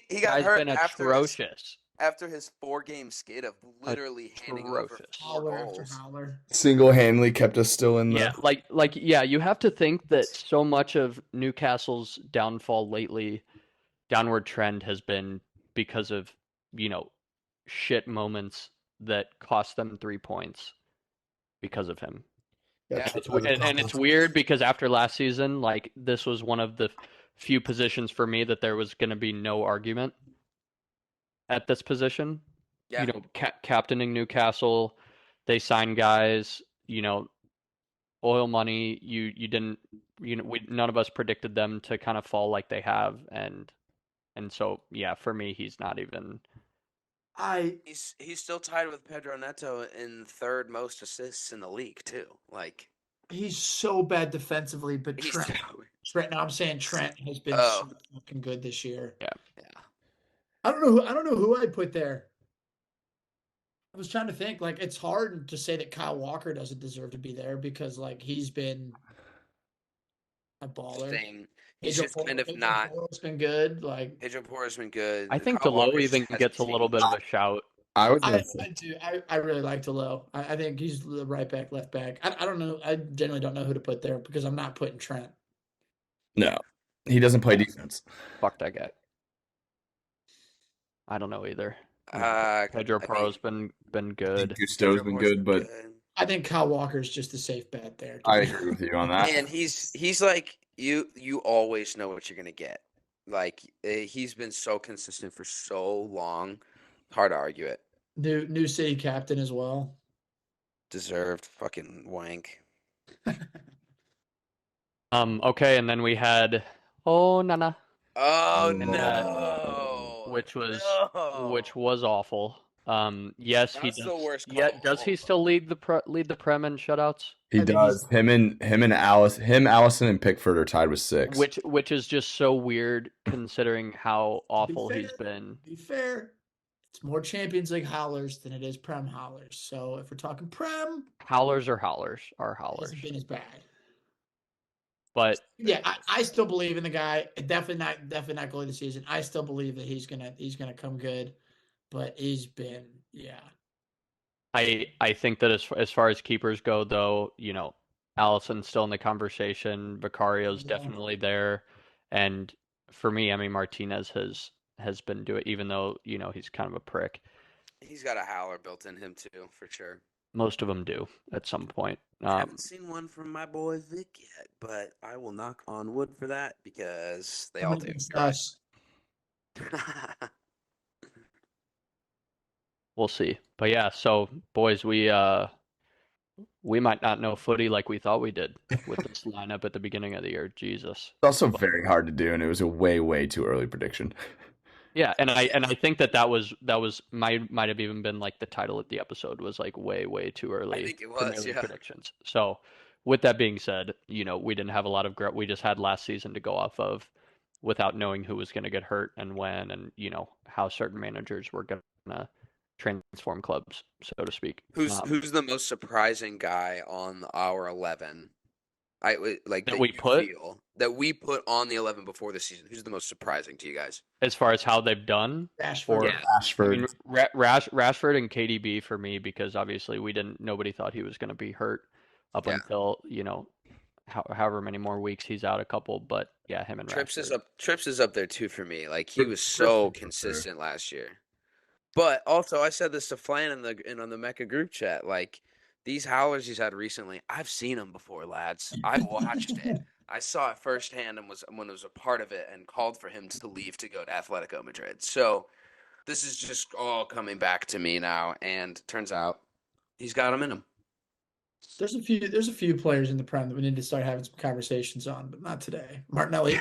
Guy's hurt been after atrocious. after his 4-game skid of literally handing over Atrocious. 4 Howler after goals. howler. Single-handedly kept us still in Yeah, the. yeah, you have to think that so much of Newcastle's downfall lately, downward trend has been because of, shit moments that cost them 3 points because of him. Yeah. And it's weird because after last season, like this was one of the few positions for me that there was going to be no argument at this position. Yeah. Captaining Newcastle, they signed guys, oil money. You didn't, none of us predicted them to kind of fall like they have, and so yeah, for me, he's not even. He's still tied with Pedro Neto in 3rd most assists in the league too. Like He's so bad defensively, but he's Trent. No, I'm saying Trent has been Oh. so fucking good this year. Yeah. I don't know who I put there. I was trying to think. Like, it's hard to say that Kyle Walker doesn't deserve to be there because, like, he's been a baller. thing. He's just kind of not. It's been good. Like, Pedro Porro's been good. I think Kyle Delo Walker even just gets a hasn't little bit of changed. a shout. I was I gonna say. do. I really like Delo. I think he's the right back, left back. I don't know. I generally don't know who to put there because I'm not putting Trent. No, he doesn't play defense. Fuck that guy. I don't know either. Pedro I Porro's mean, been good. Gusto's Pedro been Porro's good, but good. I think Kyle Walker's just a safe bet there. I agree with you on that. And he's like you always know what you're gonna get. Like he's been so consistent for so long. Hard to argue it. New city captain as well. Deserved fucking wank. Okay, and then we had Nana, Oh And, no. which was No. awful. Yes, he That's does. the worst Yeah, call. does he still lead the Prem in shutouts? he I think does. Him and Allison and Pickford are tied with 6. Which is just so weird considering how awful he's been. To be fair, it's more Champions League howlers than it is Prem howlers. So if we're talking Prem, Howlers are howlers. it hasn't been as bad. But yeah, I still believe in the guy. Definitely not goalie of the season. I still believe that he's gonna come good, but he's been I think that as far as keepers go, though, Allison's still in the conversation. Vicario's Yeah. definitely there, and for me, I mean Martinez has been doing, even though he's kind of a prick. He's got a howler built in him too, for sure. Most of them do at some point. I haven't seen one from my boy Vic yet, but I will knock on wood for that because they all do. Us. We'll see. But yeah, so boys, we might not know footy like we thought we did with this lineup at the beginning of the year. Jesus. It's also very hard to do, and it was a way too early prediction. Yeah, and I think that was might have even been like the title of the episode was like way too early. I think it for was, early yeah. predictions. So with that being said, we didn't have a lot of we just had last season to go off of without knowing who was going to get hurt and when, and how certain managers were going to transform clubs, so to speak. Who's the most surprising guy on our 11? That we put on the 11 before the season. Who's the most surprising to you guys? As far as how they've done, Rashford. Yeah. Rashford. I mean, Rashford and KDB for me, because obviously nobody thought he was going to be hurt up until however many more weeks he's out, a couple, but yeah, him and Rashford. Trips is up there too for me. Like he was so consistent last year. But also, I said this to Flan on the Mecca group chat. Like these howlers he's had recently, I've seen them before, lads. I've watched it. I saw it firsthand and was a part of it and called for him to leave to go to Atletico Madrid. So this is just all coming back to me now, and turns out he's got them in him. There's a few players in the Prem that we need to start having some conversations on, but not today. Martinelli.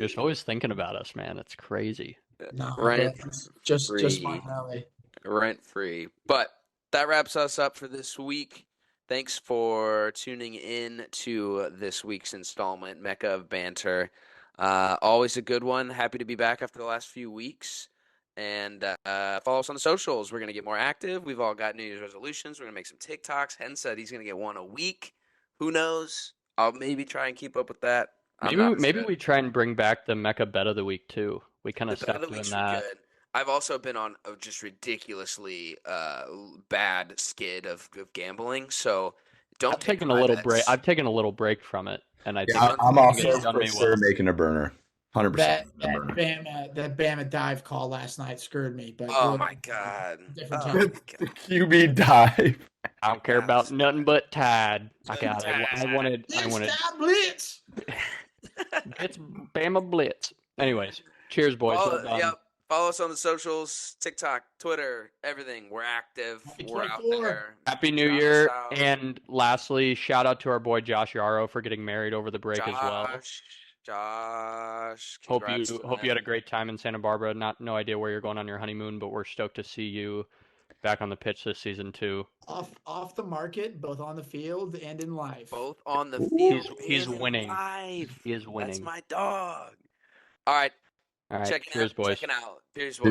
You're always thinking about us, man. It's crazy. No, Rent just free. Martinelli. Rent free. But that wraps us up for this week. Thanks for tuning in to this week's installment, Mecca of Banter. Always a good one. Happy to be back after the last few weeks. And follow us on the socials. We're going to get more active. We've all got New Year's resolutions. We're going to make some TikToks. Hen said he's going to get one a week. Who knows? I'll maybe try and keep up with that. Maybe we try and bring back the Mecca bet of the week too. we kind of The bye of stopped the doing weeks were that. good. I've also been on a just ridiculously bad skid of gambling, so don't I've take taken a my little break. bets. I've taken a little break from it, and I think Yeah, Done it's I'm I think also it's yeah. done for me sure well. making a burner. 100% That a burner. that Bama dive call last night scared me, but Oh we'll my god. different Oh time. my The god. QB dive. I don't care That about was nothing but Tide. I good got it. I Blitz, wanted time blitz. Blitz, Bama Blitz. Anyways, cheers, boys. Well Follow, done. yep. Follow us on the socials, TikTok, Twitter, everything. We're active. Happy We're out 24. there. Happy New Shout us Year. out. And lastly, shout out to our boy Josh Yarrow for getting married over the break as well. Josh, Hope congrats to you had a him. great time in Santa Barbara. No idea where you're going on your honeymoon, but we're stoked to see you back on the pitch this season too. Off the market, both on the field and in life. Both on the Ooh. field He's and in winning. life. He is That's winning. my dog. All right, All right. Cheers, boys. checking out. Cheers,